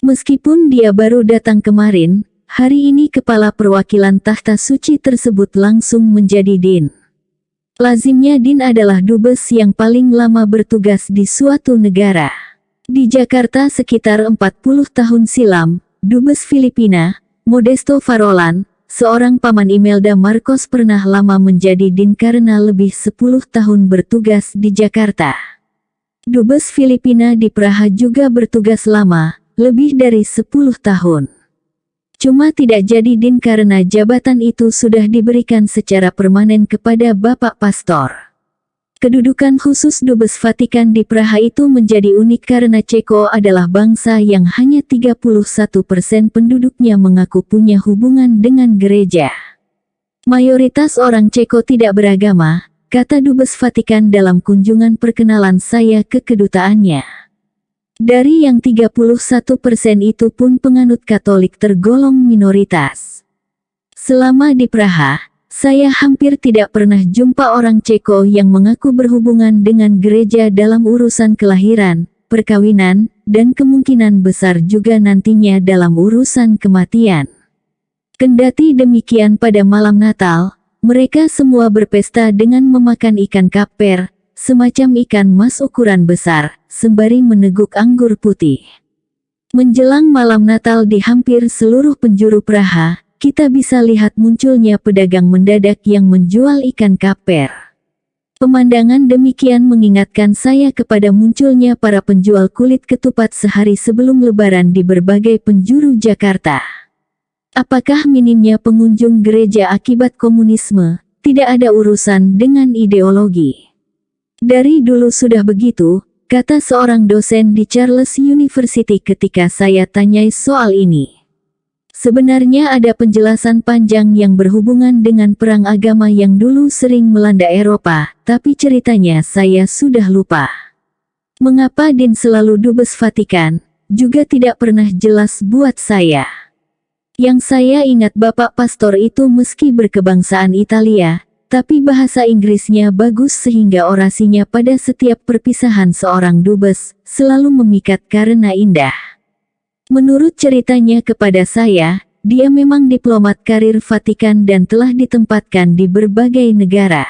S1: Meskipun dia baru datang kemarin, hari ini kepala perwakilan tahta suci tersebut langsung menjadi Dean. Lazimnya Dean adalah dubes yang paling lama bertugas di suatu negara. Di Jakarta sekitar 40 tahun silam, Dubes Filipina, Modesto Farolan, seorang paman Imelda Marcos pernah lama menjadi Dean karena lebih 10 tahun bertugas di Jakarta. Dubes Filipina di Praha juga bertugas lama, lebih dari 10 tahun. Cuma tidak jadi Dean karena jabatan itu sudah diberikan secara permanen kepada Bapak Pastor. Kedudukan khusus Dubes Vatikan di Praha itu menjadi unik karena Ceko adalah bangsa yang hanya 31% penduduknya mengaku punya hubungan dengan gereja. Mayoritas orang Ceko tidak beragama, kata Dubes Vatikan dalam kunjungan perkenalan saya ke kedutaannya. Dari yang 31% itu pun penganut Katolik tergolong minoritas. Selama di Praha, saya hampir tidak pernah jumpa orang Ceko yang mengaku berhubungan dengan gereja dalam urusan kelahiran, perkawinan, dan kemungkinan besar juga nantinya dalam urusan kematian. Kendati demikian pada malam Natal, mereka semua berpesta dengan memakan ikan kaper, semacam ikan mas ukuran besar, sembari meneguk anggur putih. Menjelang malam Natal di hampir seluruh penjuru Praha, kita bisa lihat munculnya pedagang mendadak yang menjual ikan kaper. Pemandangan demikian mengingatkan saya kepada munculnya para penjual kulit ketupat sehari sebelum Lebaran di berbagai penjuru Jakarta. Apakah minimnya pengunjung gereja akibat komunisme? Tidak ada urusan dengan ideologi. Dari dulu sudah begitu, kata seorang dosen di Charles University ketika saya tanyai soal ini. Sebenarnya ada penjelasan panjang yang berhubungan dengan perang agama yang dulu sering melanda Eropa, tapi ceritanya saya sudah lupa. Mengapa Dean selalu Dubes Vatikan, juga tidak pernah jelas buat saya. Yang saya ingat Bapak Pastor itu meski berkebangsaan Italia, tapi bahasa Inggrisnya bagus sehingga orasinya pada setiap perpisahan seorang dubes, selalu memikat karena indah. Menurut ceritanya kepada saya, dia memang diplomat karir Vatikan dan telah ditempatkan di berbagai negara.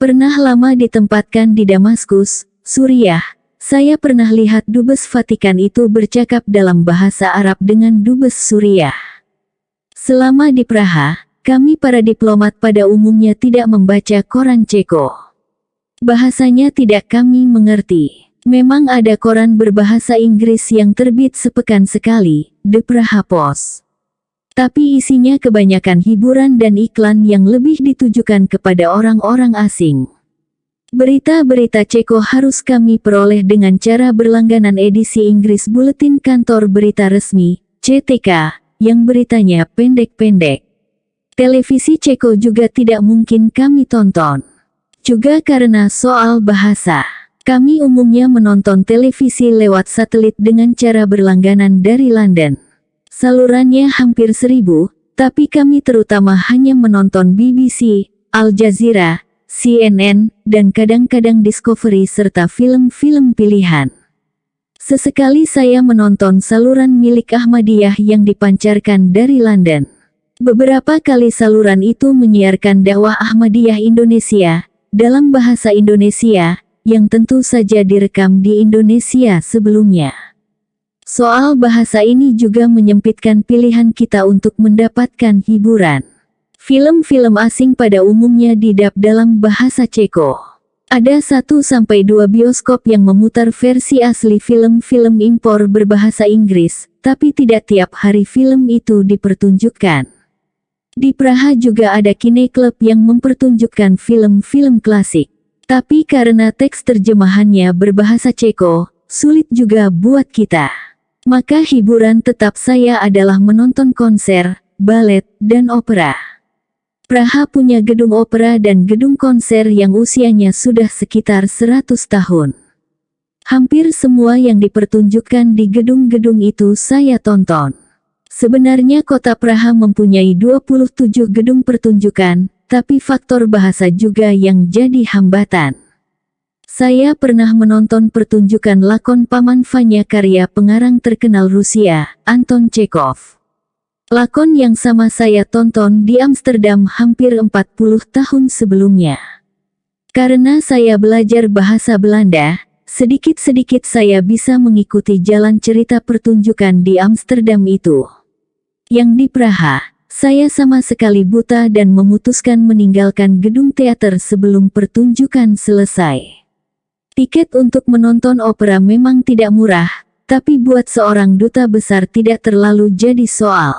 S1: Pernah lama ditempatkan di Damaskus, Suriah. Saya pernah lihat Dubes Vatikan itu bercakap dalam bahasa Arab dengan Dubes Suriah. Selama di Praha, kami para diplomat pada umumnya tidak membaca koran Ceko. Bahasanya tidak kami mengerti. Memang ada koran berbahasa Inggris yang terbit sepekan sekali, The Praha Post. Tapi isinya kebanyakan hiburan dan iklan yang lebih ditujukan kepada orang-orang asing. Berita-berita Ceko harus kami peroleh dengan cara berlangganan edisi Inggris Buletin Kantor Berita Resmi, CTK, yang beritanya pendek-pendek. Televisi Ceko juga tidak mungkin kami tonton. Juga karena soal bahasa. Kami umumnya menonton televisi lewat satelit dengan cara berlangganan dari London. Salurannya hampir 1000, tapi kami terutama hanya menonton BBC, Al Jazeera, CNN, dan kadang-kadang Discovery serta film-film pilihan. Sesekali saya menonton saluran milik Ahmadiyah yang dipancarkan dari London. Beberapa kali saluran itu menyiarkan dakwah Ahmadiyah Indonesia dalam bahasa Indonesia yang tentu saja direkam di Indonesia sebelumnya. Soal bahasa ini juga menyempitkan pilihan kita untuk mendapatkan hiburan. Film-film asing pada umumnya didub dalam bahasa Ceko. Ada 1-2 bioskop yang memutar versi asli film-film impor berbahasa Inggris, tapi tidak tiap hari film itu dipertunjukkan. Di Praha juga ada Kine Club yang mempertunjukkan film-film klasik. Tapi karena teks terjemahannya berbahasa Ceko, sulit juga buat kita. Maka hiburan tetap saya adalah menonton konser, balet, dan opera. Praha punya gedung opera dan gedung konser yang usianya sudah sekitar 100 tahun. Hampir semua yang dipertunjukkan di gedung-gedung itu saya tonton. Sebenarnya kota Praha mempunyai 27 gedung pertunjukan, tapi faktor bahasa juga yang jadi hambatan. Saya pernah menonton pertunjukan lakon Paman Vanya karya pengarang terkenal Rusia, Anton Chekhov. Lakon yang sama saya tonton di Amsterdam hampir 40 tahun sebelumnya. Karena saya belajar bahasa Belanda, sedikit-sedikit saya bisa mengikuti jalan cerita pertunjukan di Amsterdam itu. Yang di Praha, saya sama sekali buta dan memutuskan meninggalkan gedung teater sebelum pertunjukan selesai. Tiket untuk menonton opera memang tidak murah, tapi buat seorang duta besar tidak terlalu jadi soal.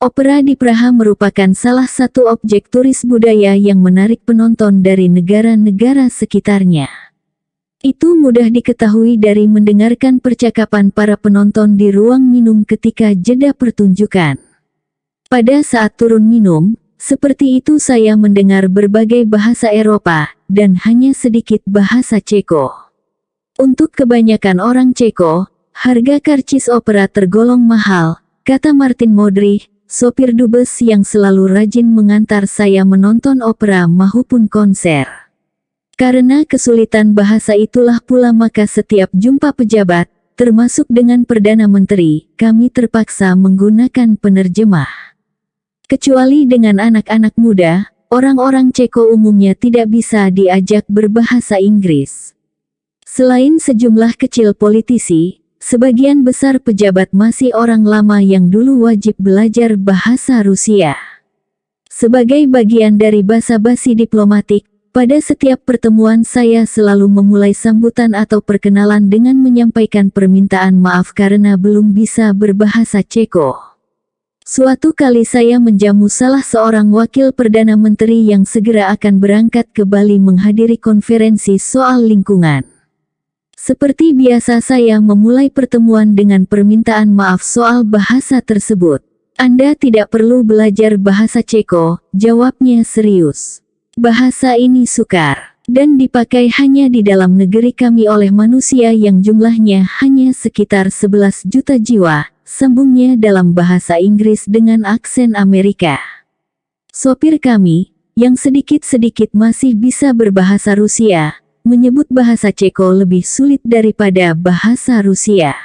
S1: Opera di Praha merupakan salah satu objek turis budaya yang menarik penonton dari negara-negara sekitarnya. Itu mudah diketahui dari mendengarkan percakapan para penonton di ruang minum ketika jeda pertunjukan. Pada saat turun minum, seperti itu saya mendengar berbagai bahasa Eropa, dan hanya sedikit bahasa Ceko. Untuk kebanyakan orang Ceko, harga karcis opera tergolong mahal, kata Martin Modrich, sopir dubes yang selalu rajin mengantar saya menonton opera maupun konser. Karena kesulitan bahasa itulah pula maka setiap jumpa pejabat, termasuk dengan Perdana Menteri, kami terpaksa menggunakan penerjemah. Kecuali dengan anak-anak muda, orang-orang Ceko umumnya tidak bisa diajak berbahasa Inggris. Selain sejumlah kecil politisi, sebagian besar pejabat masih orang lama yang dulu wajib belajar bahasa Rusia. Sebagai bagian dari basa-basi diplomatik, pada setiap pertemuan saya selalu memulai sambutan atau perkenalan dengan menyampaikan permintaan maaf karena belum bisa berbahasa Ceko. Suatu kali saya menjamu salah seorang wakil Perdana Menteri yang segera akan berangkat ke Bali menghadiri konferensi soal lingkungan. Seperti biasa saya memulai pertemuan dengan permintaan maaf soal bahasa tersebut. Anda tidak perlu belajar bahasa Ceko, jawabnya serius. Bahasa ini sukar, dan dipakai hanya di dalam negeri kami oleh manusia yang jumlahnya hanya sekitar 11 juta jiwa, sambungnya dalam bahasa Inggris dengan aksen Amerika. Sopir kami, yang sedikit-sedikit masih bisa berbahasa Rusia, menyebut bahasa Ceko lebih sulit daripada bahasa Rusia.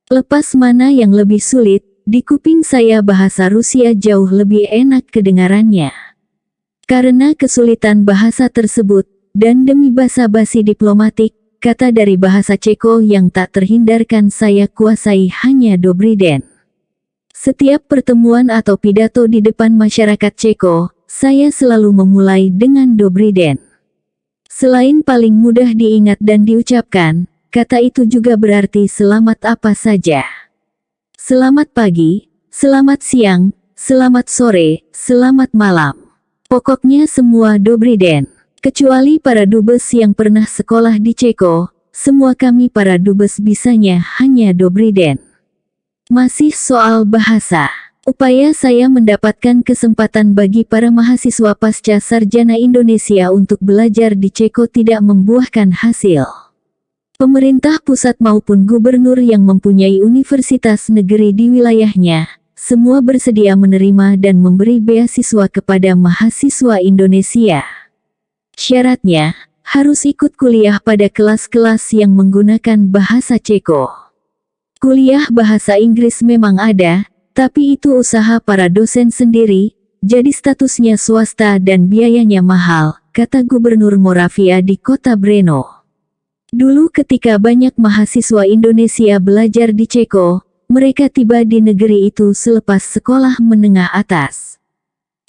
S1: Lepas mana yang lebih sulit, di kuping saya bahasa Rusia jauh lebih enak kedengarannya. Karena kesulitan bahasa tersebut, dan demi basa-basi diplomatik, kata dari bahasa Ceko yang tak terhindarkan saya kuasai hanya Dobrý den. Setiap pertemuan atau pidato di depan masyarakat Ceko, saya selalu memulai dengan Dobrý den. Selain paling mudah diingat dan diucapkan, kata itu juga berarti selamat apa saja. Selamat pagi, selamat siang, selamat sore, selamat malam. Pokoknya semua Dobrý den. Kecuali para dubes yang pernah sekolah di Ceko, semua kami para dubes bisanya hanya Dobrý den. Masih soal bahasa. Upaya saya mendapatkan kesempatan bagi para mahasiswa pasca sarjana Indonesia untuk belajar di Ceko tidak membuahkan hasil. Pemerintah pusat maupun gubernur yang mempunyai universitas negeri di wilayahnya, semua bersedia menerima dan memberi beasiswa kepada mahasiswa Indonesia. Syaratnya, harus ikut kuliah pada kelas-kelas yang menggunakan bahasa Ceko. Kuliah bahasa Inggris memang ada, tapi itu usaha para dosen sendiri, jadi statusnya swasta dan biayanya mahal, kata Gubernur Moravia di kota Brno. Dulu ketika banyak mahasiswa Indonesia belajar di Ceko, mereka tiba di negeri itu selepas sekolah menengah atas.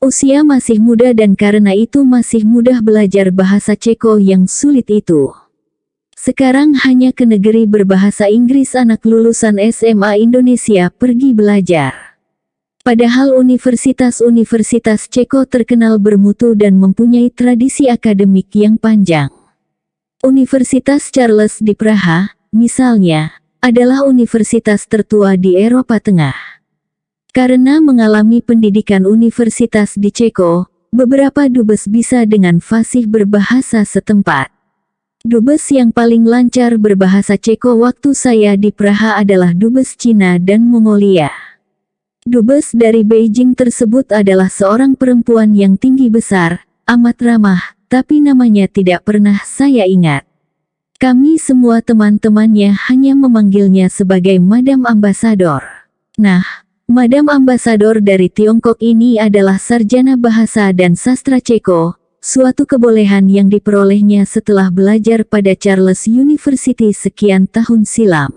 S1: Usia masih muda dan karena itu masih mudah belajar bahasa Ceko yang sulit itu. Sekarang hanya ke negeri berbahasa Inggris anak lulusan SMA Indonesia pergi belajar. Padahal universitas-universitas Ceko terkenal bermutu dan mempunyai tradisi akademik yang panjang. Universitas Charles di Praha, misalnya, adalah universitas tertua di Eropa Tengah. Karena mengalami pendidikan universitas di Ceko, beberapa dubes bisa dengan fasih berbahasa setempat. Dubes yang paling lancar berbahasa Ceko waktu saya di Praha adalah dubes Cina dan Mongolia. Dubes dari Beijing tersebut adalah seorang perempuan yang tinggi besar, amat ramah, tapi namanya tidak pernah saya ingat. Kami semua teman-temannya hanya memanggilnya sebagai Madam Ambasador. Nah, Madam Ambasador dari Tiongkok ini adalah sarjana bahasa dan sastra Ceko, suatu kebolehan yang diperolehnya setelah belajar pada Charles University sekian tahun silam.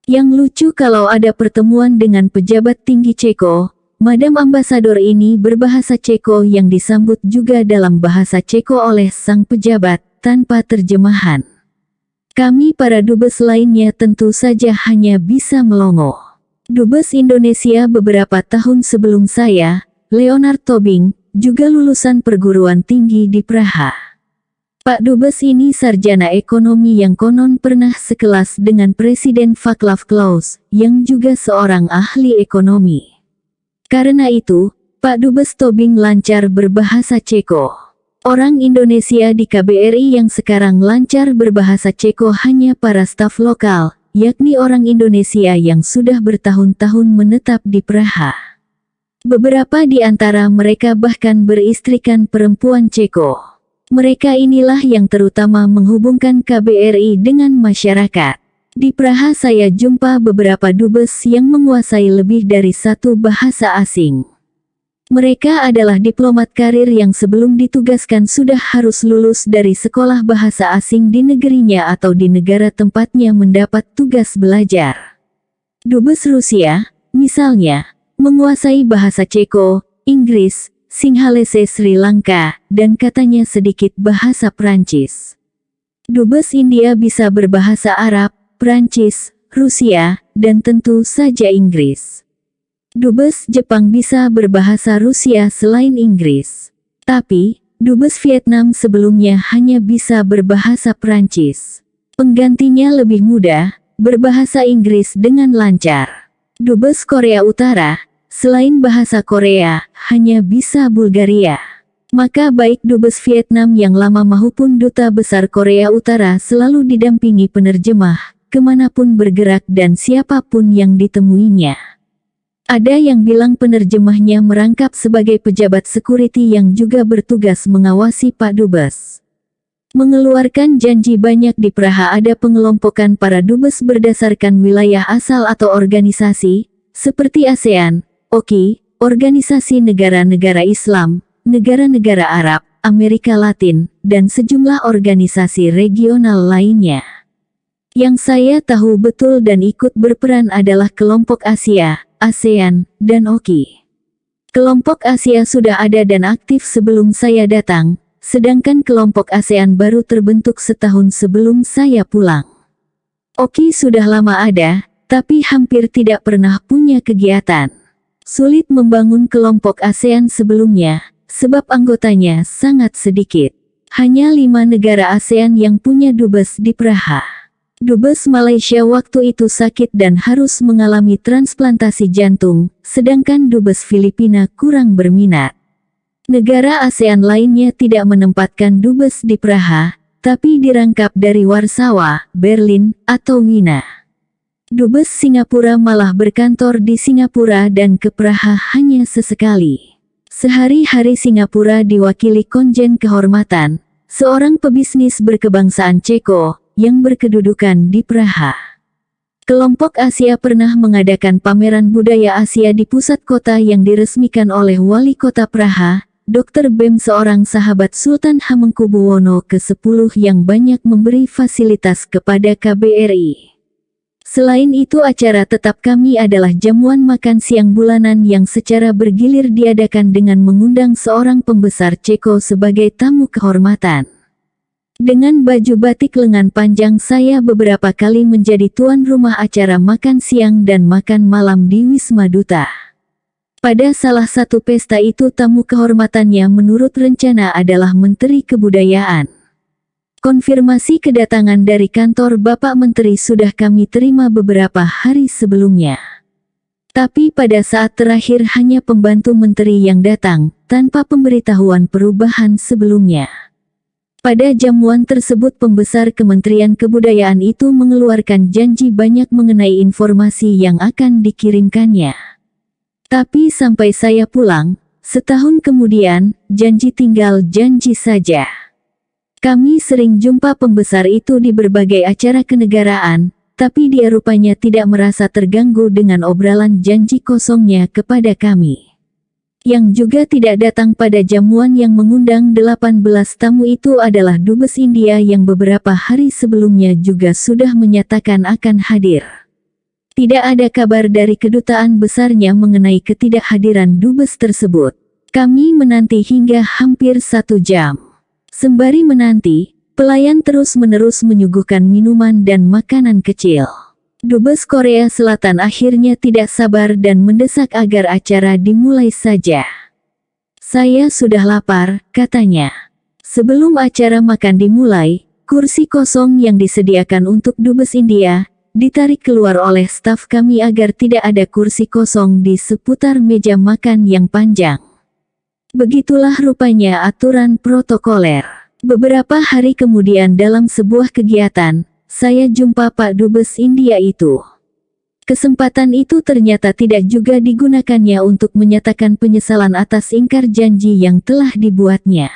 S1: Yang lucu kalau ada pertemuan dengan pejabat tinggi Ceko, Madam Ambasador ini berbahasa Ceko yang disambut juga dalam bahasa Ceko oleh sang pejabat, tanpa terjemahan. Kami para dubes lainnya tentu saja hanya bisa melongo. Dubes Indonesia beberapa tahun sebelum saya, Leonard Tobing, juga lulusan perguruan tinggi di Praha. Pak Dubes ini sarjana ekonomi yang konon pernah sekelas dengan Presiden Václav Klaus, yang juga seorang ahli ekonomi. Karena itu, Pak Dubes Tobing lancar berbahasa Ceko. Orang Indonesia di KBRI yang sekarang lancar berbahasa Ceko hanya para staf lokal, yakni orang Indonesia yang sudah bertahun-tahun menetap di Praha. Beberapa di antara mereka bahkan beristrikan perempuan Ceko. Mereka inilah yang terutama menghubungkan KBRI dengan masyarakat. Di Praha saya jumpa beberapa dubes yang menguasai lebih dari satu bahasa asing. Mereka adalah diplomat karir yang sebelum ditugaskan sudah harus lulus dari sekolah bahasa asing di negerinya atau di negara tempatnya mendapat tugas belajar. Dubes Rusia, misalnya, menguasai bahasa Ceko, Inggris, Sinhalese Sri Lanka, dan katanya sedikit bahasa Prancis. Dubes India bisa berbahasa Arab, Prancis, Rusia, dan tentu saja Inggris. Dubes Jepang bisa berbahasa Rusia selain Inggris. Tapi, Dubes Vietnam sebelumnya hanya bisa berbahasa Prancis. Penggantinya lebih mudah, berbahasa Inggris dengan lancar. Dubes Korea Utara, selain bahasa Korea, hanya bisa Bulgaria. Maka baik Dubes Vietnam yang lama maupun Duta Besar Korea Utara selalu didampingi penerjemah, kemanapun bergerak dan siapapun yang ditemuinya. Ada yang bilang penerjemahnya merangkap sebagai pejabat security yang juga bertugas mengawasi Pak Dubes. Mengeluarkan janji banyak di Praha ada pengelompokan para dubes berdasarkan wilayah asal atau organisasi, seperti ASEAN, OKI, Organisasi Negara-Negara Islam, negara-negara Arab, Amerika Latin, dan sejumlah organisasi regional lainnya. Yang saya tahu betul dan ikut berperan adalah kelompok Asia, ASEAN, dan OKI. Kelompok Asia sudah ada dan aktif sebelum saya datang, sedangkan kelompok ASEAN baru terbentuk setahun sebelum saya pulang. OKI sudah lama ada, tapi hampir tidak pernah punya kegiatan. Sulit membangun kelompok ASEAN sebelumnya, sebab anggotanya sangat sedikit. Hanya 5 negara ASEAN yang punya dubes di Praha. Dubes Malaysia waktu itu sakit dan harus mengalami transplantasi jantung, sedangkan Dubes Filipina kurang berminat. Negara ASEAN lainnya tidak menempatkan dubes di Praha, tapi dirangkap dari Warsawa, Berlin, atau Wina. Dubes Singapura malah berkantor di Singapura dan ke Praha hanya sesekali. Sehari-hari Singapura diwakili Konjen Kehormatan, seorang pebisnis berkebangsaan Ceko, yang berkedudukan di Praha. Kelompok Asia pernah mengadakan pameran budaya Asia di pusat kota yang diresmikan oleh Wali Kota Praha, Dr. Bem, seorang sahabat Sultan Hamengkubuwono ke-10 yang banyak memberi fasilitas kepada KBRI. Selain itu, acara tetap kami adalah jamuan makan siang bulanan yang secara bergilir diadakan dengan mengundang seorang pembesar Ceko sebagai tamu kehormatan. Dengan baju batik lengan panjang, saya beberapa kali menjadi tuan rumah acara makan siang dan makan malam di Wisma Duta. Pada salah satu pesta itu, tamu kehormatannya menurut rencana adalah Menteri Kebudayaan. Konfirmasi kedatangan dari kantor Bapak Menteri sudah kami terima beberapa hari sebelumnya. Tapi pada saat terakhir hanya pembantu menteri yang datang, tanpa pemberitahuan perubahan sebelumnya. Pada jamuan tersebut, pembesar Kementerian Kebudayaan itu mengeluarkan janji banyak mengenai informasi yang akan dikirimkannya. Tapi sampai saya pulang, setahun kemudian, janji tinggal janji saja. Kami sering jumpa pembesar itu di berbagai acara kenegaraan, tapi dia rupanya tidak merasa terganggu dengan obrolan janji kosongnya kepada kami. Yang juga tidak datang pada jamuan yang mengundang 18 tamu itu adalah Dubes India yang beberapa hari sebelumnya juga sudah menyatakan akan hadir. Tidak ada kabar dari kedutaan besarnya mengenai ketidakhadiran Dubes tersebut. Kami menanti hingga hampir 1 jam. Sembari menanti, pelayan terus-menerus menyuguhkan minuman dan makanan kecil. Dubes Korea Selatan akhirnya tidak sabar dan mendesak agar acara dimulai saja. "Saya sudah lapar," katanya. Sebelum acara makan dimulai, kursi kosong yang disediakan untuk Dubes India ditarik keluar oleh staf kami agar tidak ada kursi kosong di seputar meja makan yang panjang. Begitulah rupanya aturan protokoler. Beberapa hari kemudian dalam sebuah kegiatan, saya jumpa Pak Dubes India itu. Kesempatan itu ternyata tidak juga digunakannya untuk menyatakan penyesalan atas ingkar janji yang telah dibuatnya.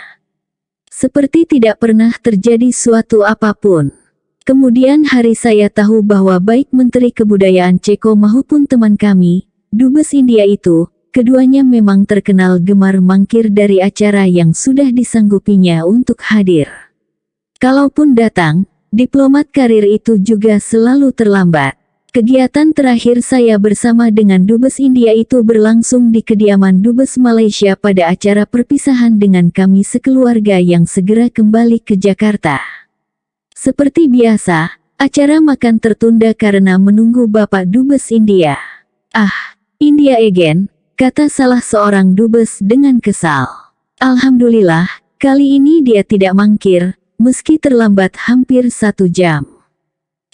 S1: Seperti tidak pernah terjadi suatu apapun. Kemudian hari saya tahu bahwa baik Menteri Kebudayaan Ceko maupun teman kami, Dubes India itu, keduanya memang terkenal gemar mangkir dari acara yang sudah disanggupinya untuk hadir. Kalaupun datang, diplomat karir itu juga selalu terlambat. Kegiatan terakhir saya bersama dengan Dubes India itu berlangsung di kediaman Dubes Malaysia pada acara perpisahan dengan kami sekeluarga yang segera kembali ke Jakarta. Seperti biasa, acara makan tertunda karena menunggu Bapak Dubes India. "Ah, India again," kata salah seorang dubes dengan kesal. Alhamdulillah, kali ini dia tidak mangkir, meski terlambat hampir 1 jam.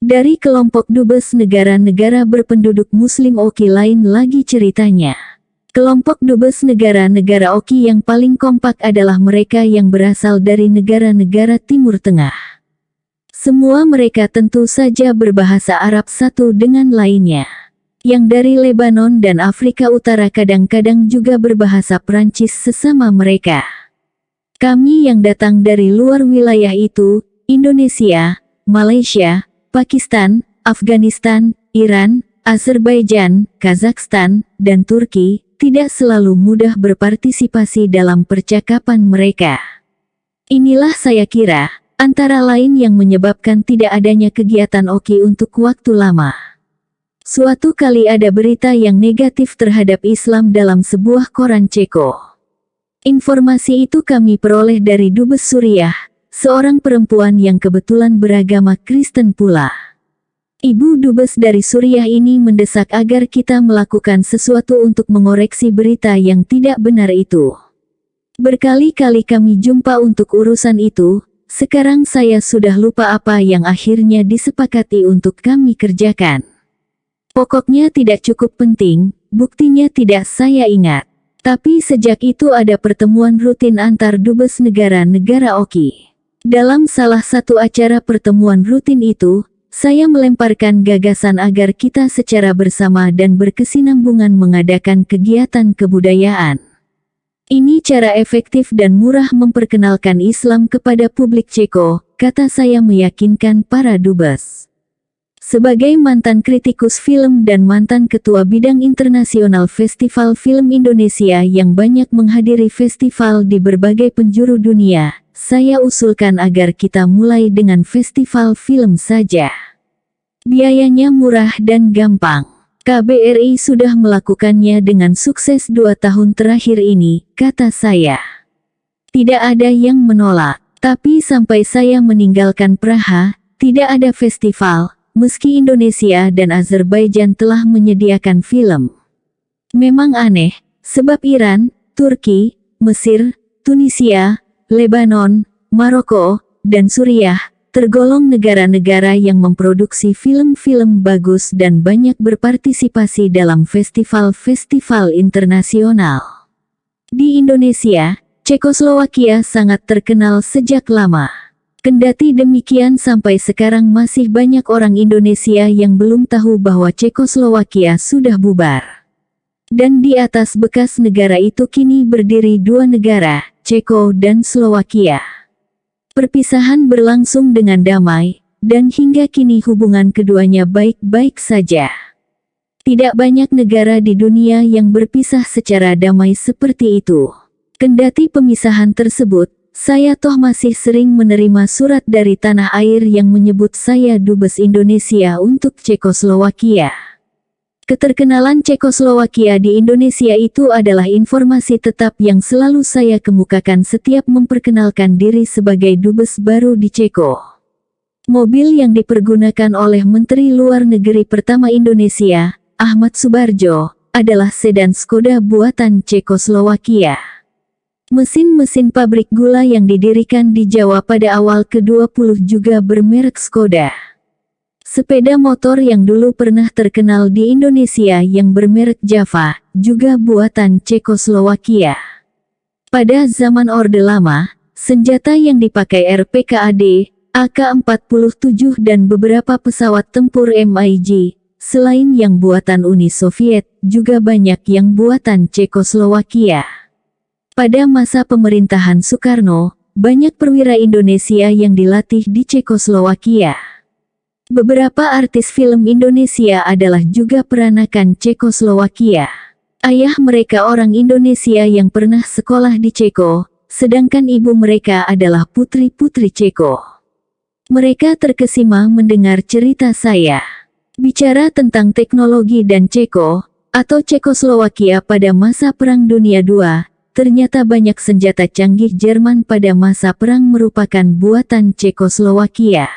S1: Dari kelompok dubes negara-negara berpenduduk Muslim Oki lain lagi ceritanya. Kelompok dubes negara-negara Oki yang paling kompak adalah mereka yang berasal dari negara-negara Timur Tengah. Semua mereka tentu saja berbahasa Arab satu dengan lainnya. Yang dari Lebanon dan Afrika Utara kadang-kadang juga berbahasa Prancis sesama mereka. Kami yang datang dari luar wilayah itu, Indonesia, Malaysia, Pakistan, Afghanistan, Iran, Azerbaijan, Kazakhstan, dan Turki, tidak selalu mudah berpartisipasi dalam percakapan mereka. Inilah saya kira, antara lain yang menyebabkan tidak adanya kegiatan Oki untuk waktu lama. Suatu kali ada berita yang negatif terhadap Islam dalam sebuah koran Ceko. Informasi itu kami peroleh dari Dubes Suriah, seorang perempuan yang kebetulan beragama Kristen pula. Ibu Dubes dari Suriah ini mendesak agar kita melakukan sesuatu untuk mengoreksi berita yang tidak benar itu. Berkali-kali kami jumpa untuk urusan itu, sekarang saya sudah lupa apa yang akhirnya disepakati untuk kami kerjakan. Pokoknya tidak cukup penting, buktinya tidak saya ingat. Tapi sejak itu ada pertemuan rutin antar dubes negara-negara Oki. Dalam salah satu acara pertemuan rutin itu, saya melemparkan gagasan agar kita secara bersama dan berkesinambungan mengadakan kegiatan kebudayaan. Ini cara efektif dan murah memperkenalkan Islam kepada publik Ceko, kata saya meyakinkan para dubes. Sebagai mantan kritikus film dan mantan ketua bidang internasional Festival Film Indonesia yang banyak menghadiri festival di berbagai penjuru dunia, saya usulkan agar kita mulai dengan festival film saja. Biayanya murah dan gampang. KBRI sudah melakukannya dengan sukses 2 tahun terakhir ini, kata saya. Tidak ada yang menolak, tapi sampai saya meninggalkan Praha, tidak ada festival. Meski Indonesia dan Azerbaijan telah menyediakan film. Memang aneh, sebab Iran, Turki, Mesir, Tunisia, Lebanon, Maroko, dan Suriah tergolong negara-negara yang memproduksi film-film bagus dan banyak berpartisipasi dalam festival-festival internasional. Di Indonesia, Cekoslowakia sangat terkenal sejak lama. Kendati demikian sampai sekarang masih banyak orang Indonesia yang belum tahu bahwa Cekoslowakia sudah bubar. Dan di atas bekas negara itu kini berdiri 2 negara, Ceko dan Slowakia. Perpisahan berlangsung dengan damai, dan hingga kini hubungan keduanya baik-baik saja. Tidak banyak negara di dunia yang berpisah secara damai seperti itu. Kendati pemisahan tersebut, saya toh masih sering menerima surat dari tanah air yang menyebut saya dubes Indonesia untuk Cekoslowakia. Keterkenalan Cekoslowakia di Indonesia itu adalah informasi tetap yang selalu saya kemukakan setiap memperkenalkan diri sebagai dubes baru di Ceko. Mobil yang dipergunakan oleh Menteri Luar Negeri pertama Indonesia, Ahmad Subarjo, adalah sedan Skoda buatan Cekoslowakia. Mesin-mesin pabrik gula yang didirikan di Jawa pada awal ke-20 juga bermerek Skoda. Sepeda motor yang dulu pernah terkenal di Indonesia yang bermerek Java, juga buatan Cekoslowakia. Pada zaman Orde Lama, senjata yang dipakai RPKAD, AK-47 dan beberapa pesawat tempur MiG, selain yang buatan Uni Soviet, juga banyak yang buatan Cekoslowakia. Pada masa pemerintahan Soekarno, banyak perwira Indonesia yang dilatih di Cekoslowakia. Beberapa artis film Indonesia adalah juga peranakan Cekoslowakia. Ayah mereka orang Indonesia yang pernah sekolah di Ceko, sedangkan ibu mereka adalah putri-putri Ceko. Mereka terkesima mendengar cerita saya. Bicara tentang teknologi dan Ceko, atau Cekoslowakia pada masa Perang Dunia II, ternyata banyak senjata canggih Jerman pada masa perang merupakan buatan Cekoslowakia.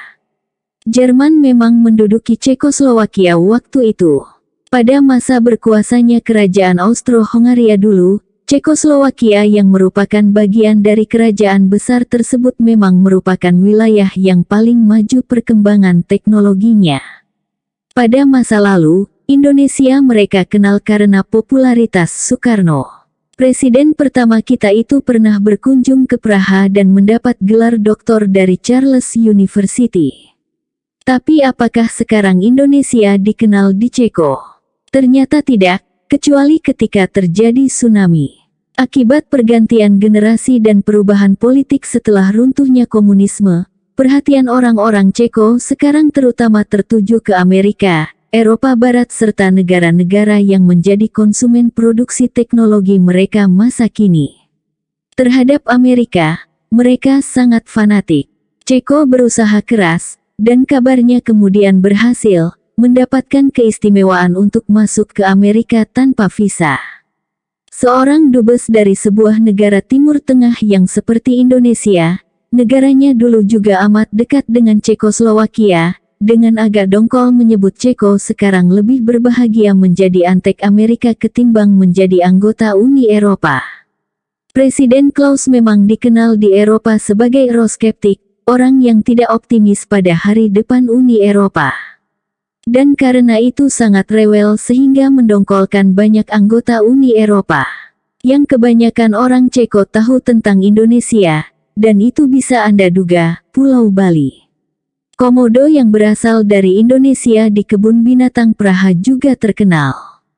S1: Jerman memang menduduki Cekoslowakia waktu itu. Pada masa berkuasanya Kerajaan Austro-Hongaria dulu, Cekoslowakia yang merupakan bagian dari kerajaan besar tersebut memang merupakan wilayah yang paling maju perkembangan teknologinya. Pada masa lalu, Indonesia mereka kenal karena popularitas Soekarno. Presiden pertama kita itu pernah berkunjung ke Praha dan mendapat gelar doktor dari Charles University. Tapi apakah sekarang Indonesia dikenal di Ceko? Ternyata tidak, kecuali ketika terjadi tsunami. Akibat pergantian generasi dan perubahan politik setelah runtuhnya komunisme, perhatian orang-orang Ceko sekarang terutama tertuju ke Amerika, Eropa Barat serta negara-negara yang menjadi konsumen produksi teknologi mereka masa kini. Terhadap Amerika, mereka sangat fanatik. Ceko berusaha keras, dan kabarnya kemudian berhasil mendapatkan keistimewaan untuk masuk ke Amerika tanpa visa. Seorang dubes dari sebuah negara Timur Tengah yang seperti Indonesia, negaranya dulu juga amat dekat dengan Cekoslowakia, dengan agak dongkol menyebut Ceko sekarang lebih berbahagia menjadi antek Amerika ketimbang menjadi anggota Uni Eropa. Presiden Klaus memang dikenal di Eropa sebagai euroskeptik, orang yang tidak optimis pada hari depan Uni Eropa. Dan karena itu sangat rewel sehingga mendongkolkan banyak anggota Uni Eropa. Yang kebanyakan orang Ceko tahu tentang Indonesia, dan itu bisa Anda duga, Pulau Bali. Komodo yang berasal dari Indonesia di kebun binatang Praha juga terkenal.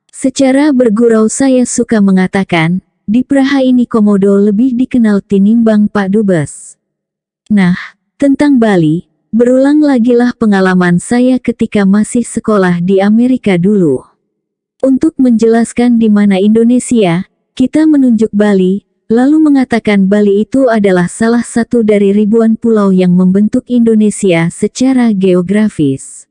S1: Secara bergurau saya suka mengatakan, di Praha ini komodo lebih dikenal tinimbang Pak Dubes. Nah, tentang Bali, berulang lagilah pengalaman saya ketika masih sekolah di Amerika dulu. Untuk menjelaskan di mana Indonesia, kita menunjuk Bali, lalu mengatakan Bali itu adalah salah satu dari ribuan pulau yang membentuk Indonesia secara geografis.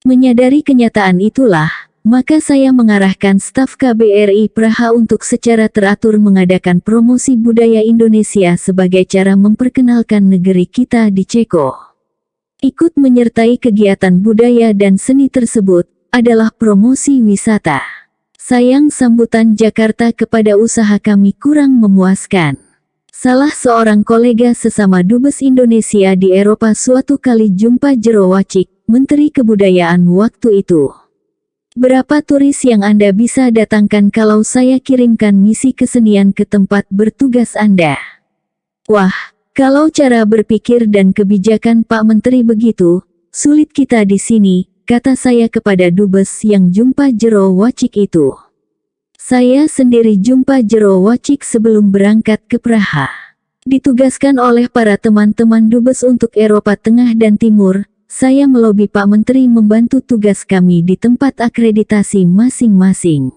S1: Menyadari kenyataan itulah, maka saya mengarahkan staf KBRI Praha untuk secara teratur mengadakan promosi budaya Indonesia sebagai cara memperkenalkan negeri kita di Ceko. Ikut menyertai kegiatan budaya dan seni tersebut adalah promosi wisata. Sayang sambutan Jakarta kepada usaha kami kurang memuaskan. Salah seorang kolega sesama Dubes Indonesia di Eropa suatu kali jumpa Jero Wacik, Menteri Kebudayaan waktu itu. Berapa turis yang Anda bisa datangkan kalau saya kirimkan misi kesenian ke tempat bertugas Anda? Wah, kalau cara berpikir dan kebijakan Pak Menteri begitu, sulit kita di sini, kata saya kepada Dubes yang jumpa Jero Wacik itu. Saya sendiri jumpa Jero Wacik sebelum berangkat ke Praha. Ditugaskan oleh para teman-teman Dubes untuk Eropa Tengah dan Timur, saya melobi Pak Menteri membantu tugas kami di tempat akreditasi masing-masing.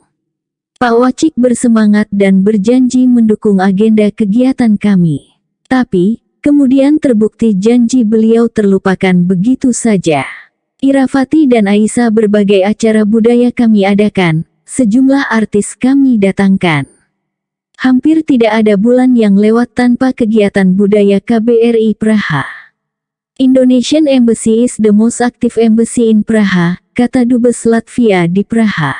S1: Pak Wacik bersemangat dan berjanji mendukung agenda kegiatan kami. Tapi, kemudian terbukti janji beliau terlupakan begitu saja. Irafati dan Aisyah berbagai acara budaya kami adakan, sejumlah artis kami datangkan. Hampir tidak ada bulan yang lewat tanpa kegiatan budaya KBRI Praha. Indonesian Embassy is the most active embassy in Praha, kata Dubes Latvia di Praha.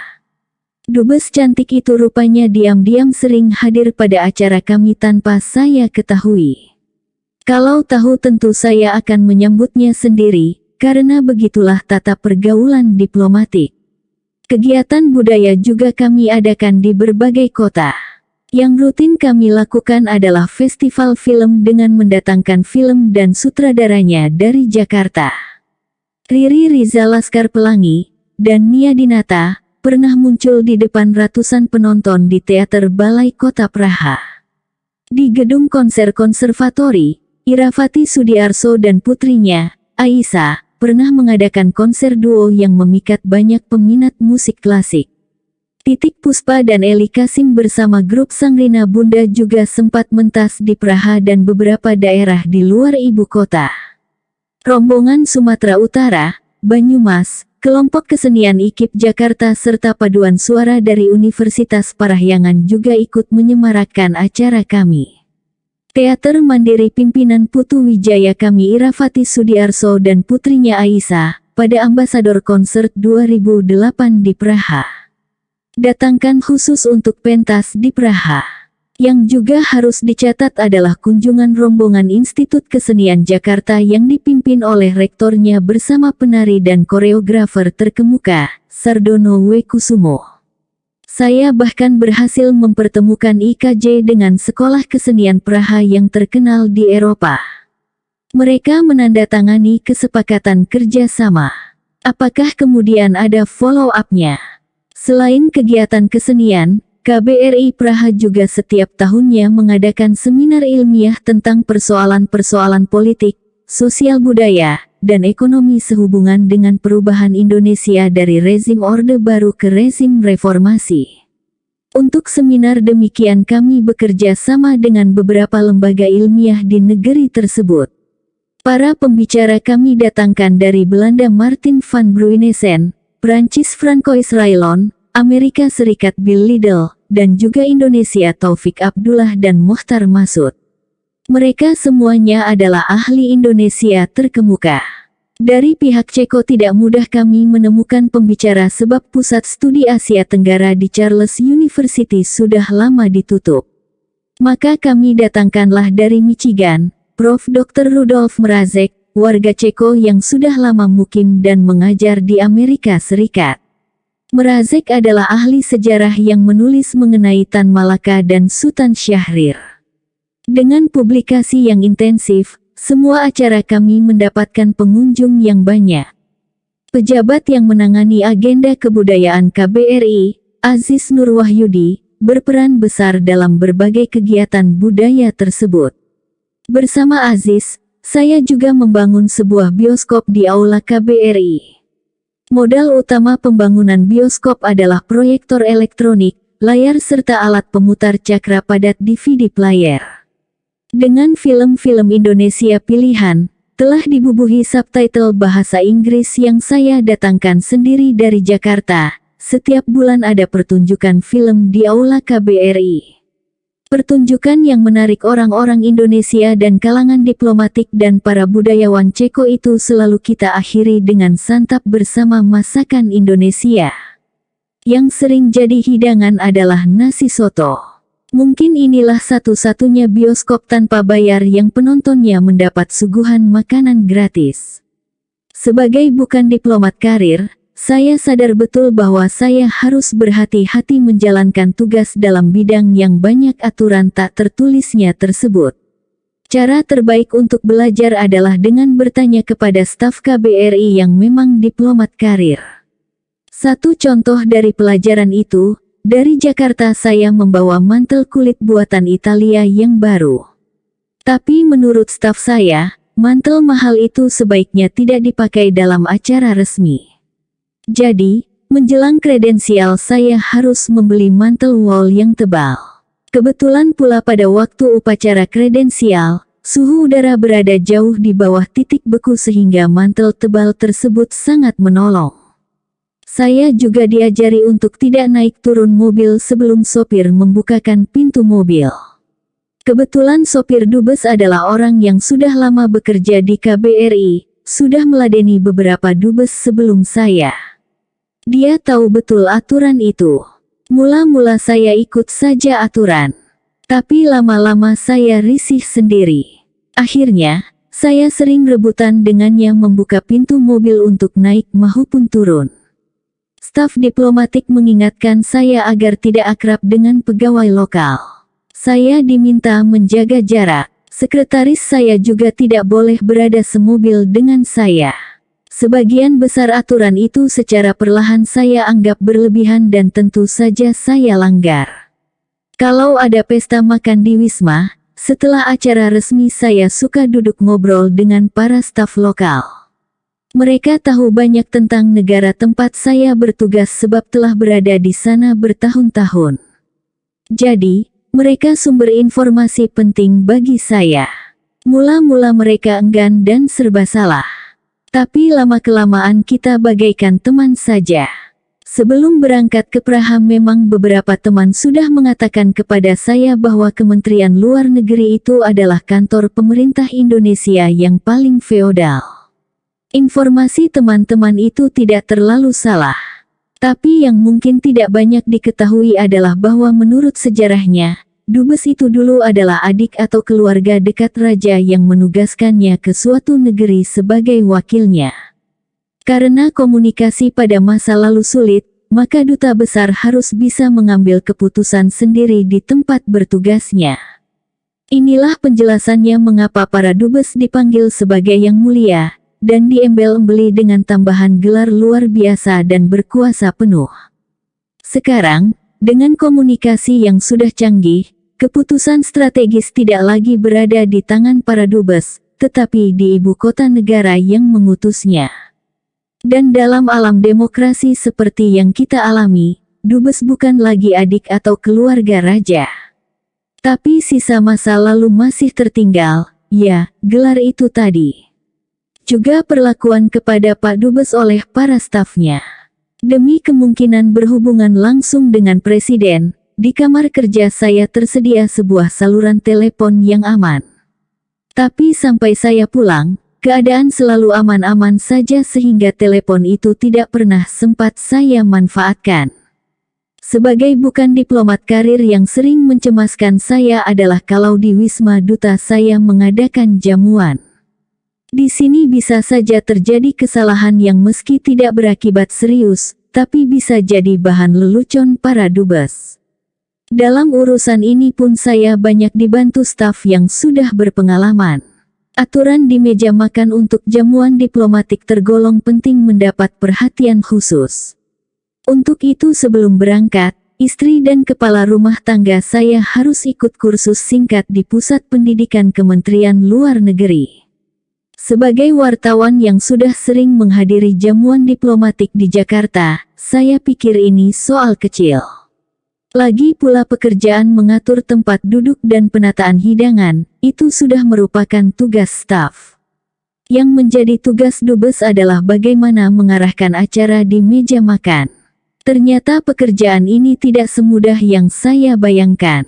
S1: Dubes cantik itu rupanya diam-diam sering hadir pada acara kami tanpa saya ketahui. Kalau tahu tentu saya akan menyambutnya sendiri, karena begitulah tata pergaulan diplomatik. Kegiatan budaya juga kami adakan di berbagai kota. Yang rutin kami lakukan adalah festival film dengan mendatangkan film dan sutradaranya dari Jakarta. Riri Riza Laskar Pelangi dan Nia Dinata pernah muncul di depan ratusan penonton di Teater Balai Kota Praha. Di gedung konser konservatori, Irafati Sudiarso dan putrinya, Aisyah, pernah mengadakan konser duo yang memikat banyak peminat musik klasik. Titik Puspa dan Eli Kasim bersama grup Sangrina Bunda juga sempat mentas di Praha dan beberapa daerah di luar ibu kota. Rombongan Sumatera Utara, Banyumas, kelompok kesenian IKIP Jakarta serta paduan suara dari Universitas Parahyangan juga ikut menyemarakkan acara kami. Teater Mandiri pimpinan Putu Wijaya kami Irafati Sudiarso dan putrinya Aisyah, pada Ambasador Konsert 2008 di Praha. Datangkan khusus untuk pentas di Praha. Yang juga harus dicatat adalah kunjungan rombongan Institut Kesenian Jakarta yang dipimpin oleh rektornya bersama penari dan koreografer terkemuka, Sardono W. Kusumo. Saya bahkan berhasil mempertemukan IKJ dengan sekolah kesenian Praha yang terkenal di Eropa. Mereka menandatangani kesepakatan kerjasama. Apakah kemudian ada follow-up-nya? Selain kegiatan kesenian, KBRI Praha juga setiap tahunnya mengadakan seminar ilmiah tentang persoalan-persoalan politik, sosial budaya, dan ekonomi sehubungan dengan perubahan Indonesia dari rezim Orde Baru ke rezim reformasi. Untuk seminar demikian kami bekerja sama dengan beberapa lembaga ilmiah di negeri tersebut. Para pembicara kami datangkan dari Belanda Martin van Bruynesen, Prancis Francois Railon, Amerika Serikat Bill Liddell, dan juga Indonesia Taufik Abdullah dan Mokhtar Masud. Mereka semuanya adalah ahli Indonesia terkemuka. Dari pihak Ceko tidak mudah kami menemukan pembicara sebab pusat studi Asia Tenggara di Charles University sudah lama ditutup. Maka kami datangkanlah dari Michigan, Prof. Dr. Rudolf Mrazek, warga Ceko yang sudah lama mukim dan mengajar di Amerika Serikat. Mrazek adalah ahli sejarah yang menulis mengenai Tan Malaka dan Sultan Syahrir. Dengan publikasi yang intensif, semua acara kami mendapatkan pengunjung yang banyak. Pejabat yang menangani agenda kebudayaan KBRI, Aziz Nur Wahyudi, berperan besar dalam berbagai kegiatan budaya tersebut. Bersama Aziz, saya juga membangun sebuah bioskop di Aula KBRI. Modal utama pembangunan bioskop adalah proyektor elektronik, layar serta alat pemutar cakra padat DVD player. Dengan film-film Indonesia pilihan, telah dibubuhi subtitle bahasa Inggris yang saya datangkan sendiri dari Jakarta. Setiap bulan ada pertunjukan film di Aula KBRI. Pertunjukan yang menarik orang-orang Indonesia dan kalangan diplomatik dan para budayawan Ceko itu selalu kita akhiri dengan santap bersama masakan Indonesia. Yang sering jadi hidangan adalah nasi soto. Mungkin inilah satu-satunya bioskop tanpa bayar yang penontonnya mendapat suguhan makanan gratis. Sebagai bukan diplomat karir, saya sadar betul bahwa saya harus berhati-hati menjalankan tugas dalam bidang yang banyak aturan tak tertulisnya tersebut. Cara terbaik untuk belajar adalah dengan bertanya kepada staf KBRI yang memang diplomat karir. Satu contoh dari pelajaran itu, dari Jakarta saya membawa mantel kulit buatan Italia yang baru. Tapi menurut staf saya, mantel mahal itu sebaiknya tidak dipakai dalam acara resmi. Jadi, menjelang kredensial saya harus membeli mantel wol yang tebal. Kebetulan pula pada waktu upacara kredensial, suhu udara berada jauh di bawah titik beku sehingga mantel tebal tersebut sangat menolong. Saya juga diajari untuk tidak naik turun mobil sebelum sopir membukakan pintu mobil. Kebetulan sopir dubes adalah orang yang sudah lama bekerja di KBRI, sudah meladeni beberapa dubes sebelum saya. Dia tahu betul aturan itu. Mula-mula saya ikut saja aturan. Tapi lama-lama saya risih sendiri. Akhirnya, saya sering rebutan dengannya membuka pintu mobil untuk naik maupun turun. Staf diplomatik mengingatkan saya agar tidak akrab dengan pegawai lokal. Saya diminta menjaga jarak. Sekretaris saya juga tidak boleh berada semobil dengan saya. Sebagian besar aturan itu secara perlahan saya anggap berlebihan dan tentu saja saya langgar. Kalau ada pesta makan di Wisma, setelah acara resmi saya suka duduk ngobrol dengan para staf lokal. Mereka tahu banyak tentang negara tempat saya bertugas sebab telah berada di sana bertahun-tahun. Jadi, mereka sumber informasi penting bagi saya. Mula-mula mereka enggan dan serba salah. Tapi lama-kelamaan kita bagaikan teman saja. Sebelum berangkat ke Praha memang beberapa teman sudah mengatakan kepada saya bahwa Kementerian Luar Negeri itu adalah kantor pemerintah Indonesia yang paling feodal. Informasi teman-teman itu tidak terlalu salah. Tapi yang mungkin tidak banyak diketahui adalah bahwa menurut sejarahnya, dubes itu dulu adalah adik atau keluarga dekat raja yang menugaskannya ke suatu negeri sebagai wakilnya. Karena komunikasi pada masa lalu sulit, maka duta besar harus bisa mengambil keputusan sendiri di tempat bertugasnya. Inilah penjelasannya mengapa para dubes dipanggil sebagai Yang Mulia, dan diembel-embeli dengan tambahan gelar luar biasa dan berkuasa penuh. Sekarang, dengan komunikasi yang sudah canggih, keputusan strategis tidak lagi berada di tangan para dubes, tetapi di ibu kota negara yang mengutusnya. Dan dalam alam demokrasi seperti yang kita alami, dubes bukan lagi adik atau keluarga raja. Tapi sisa masa lalu masih tertinggal, ya, gelar itu tadi. Juga perlakuan kepada Pak Dubes oleh para stafnya. Demi kemungkinan berhubungan langsung dengan Presiden, di kamar kerja saya tersedia sebuah saluran telepon yang aman. Tapi sampai saya pulang, keadaan selalu aman-aman saja sehingga telepon itu tidak pernah sempat saya manfaatkan. Sebagai bukan diplomat karir yang sering mencemaskan saya adalah kalau di Wisma Duta saya mengadakan jamuan. Di sini bisa saja terjadi kesalahan yang meski tidak berakibat serius, tapi bisa jadi bahan lelucon para dubes. Dalam urusan ini pun saya banyak dibantu staf yang sudah berpengalaman. Aturan di meja makan untuk jamuan diplomatik tergolong penting mendapat perhatian khusus. Untuk itu sebelum berangkat, istri dan kepala rumah tangga saya harus ikut kursus singkat di Pusat Pendidikan Kementerian Luar Negeri. Sebagai wartawan yang sudah sering menghadiri jamuan diplomatik di Jakarta, saya pikir ini soal kecil. Lagi pula pekerjaan mengatur tempat duduk dan penataan hidangan, itu sudah merupakan tugas staf. Yang menjadi tugas dubes adalah bagaimana mengarahkan acara di meja makan. Ternyata pekerjaan ini tidak semudah yang saya bayangkan.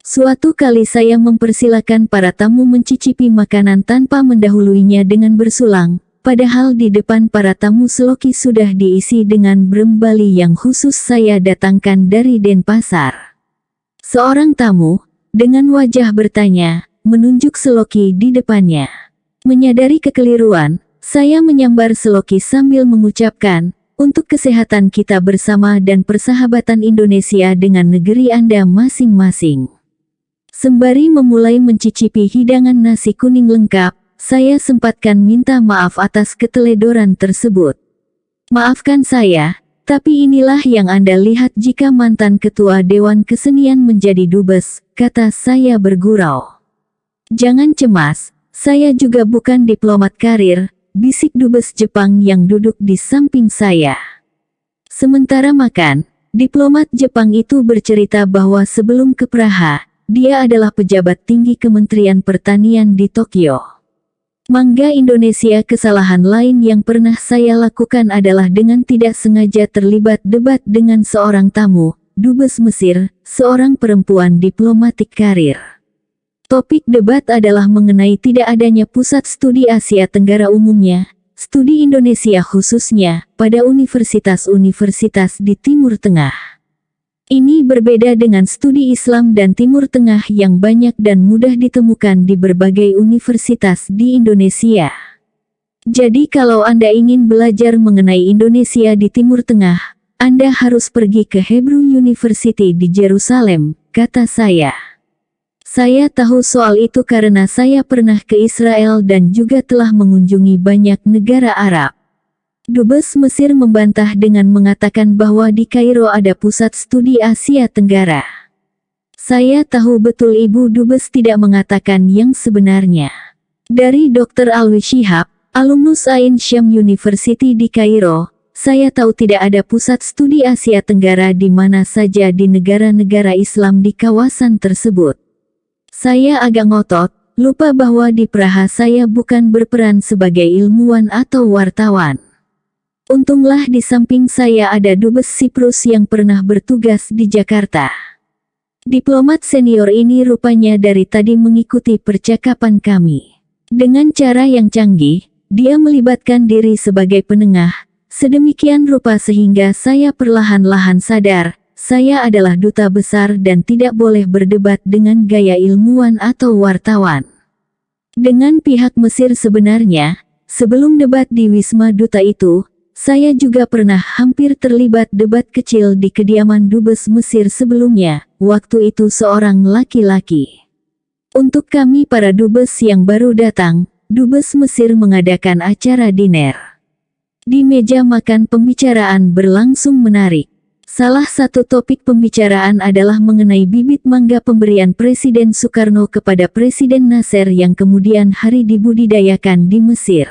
S1: Suatu kali saya mempersilakan para tamu mencicipi makanan tanpa mendahuluinya dengan bersulang. Padahal di depan para tamu seloki sudah diisi dengan brem Bali yang khusus saya datangkan dari Denpasar. Seorang tamu, dengan wajah bertanya, menunjuk seloki di depannya. Menyadari kekeliruan, saya menyambar seloki sambil mengucapkan, untuk kesehatan kita bersama dan persahabatan Indonesia dengan negeri Anda masing-masing. Sembari memulai mencicipi hidangan nasi kuning lengkap, saya sempatkan minta maaf atas keteledoran tersebut. Maafkan saya, tapi inilah yang Anda lihat jika mantan Ketua Dewan Kesenian menjadi dubes, kata saya bergurau. Jangan cemas, saya juga bukan diplomat karir, bisik dubes Jepang yang duduk di samping saya. Sementara makan, diplomat Jepang itu bercerita bahwa sebelum ke Praha, dia adalah pejabat tinggi Kementerian Pertanian di Tokyo. Mangga Indonesia. Kesalahan lain yang pernah saya lakukan adalah dengan tidak sengaja terlibat debat dengan seorang tamu, dubes Mesir, seorang perempuan diplomatik karir. Topik debat adalah mengenai tidak adanya pusat studi Asia Tenggara umumnya, studi Indonesia khususnya, pada universitas-universitas di Timur Tengah. Ini berbeda dengan studi Islam dan Timur Tengah yang banyak dan mudah ditemukan di berbagai universitas di Indonesia. Jadi kalau Anda ingin belajar mengenai Indonesia di Timur Tengah, Anda harus pergi ke Hebrew University di Jerusalem, kata saya. Saya tahu soal itu karena saya pernah ke Israel dan juga telah mengunjungi banyak negara Arab. Dubes Mesir membantah dengan mengatakan bahwa di Kairo ada pusat studi Asia Tenggara. Saya tahu betul Ibu Dubes tidak mengatakan yang sebenarnya. Dari Dr. Alwi Shihab, alumnus Ain Syam University di Kairo, saya tahu tidak ada pusat studi Asia Tenggara di mana saja di negara-negara Islam di kawasan tersebut. Saya agak ngotot, lupa bahwa di Praha saya bukan berperan sebagai ilmuwan atau wartawan. Untunglah di samping saya ada Dubes Siprus yang pernah bertugas di Jakarta. Diplomat senior ini rupanya dari tadi mengikuti percakapan kami. Dengan cara yang canggih, dia melibatkan diri sebagai penengah, sedemikian rupa sehingga saya perlahan-lahan sadar, saya adalah duta besar dan tidak boleh berdebat dengan gaya ilmuwan atau wartawan. Dengan pihak Mesir sebenarnya, sebelum debat di Wisma Duta itu, saya juga pernah hampir terlibat debat kecil di kediaman Dubes Mesir sebelumnya, waktu itu seorang laki-laki. Untuk kami para dubes yang baru datang, Dubes Mesir mengadakan acara dinner. Di meja makan pembicaraan berlangsung menarik. Salah satu topik pembicaraan adalah mengenai bibit mangga pemberian Presiden Soekarno kepada Presiden Nasser yang kemudian hari dibudidayakan di Mesir.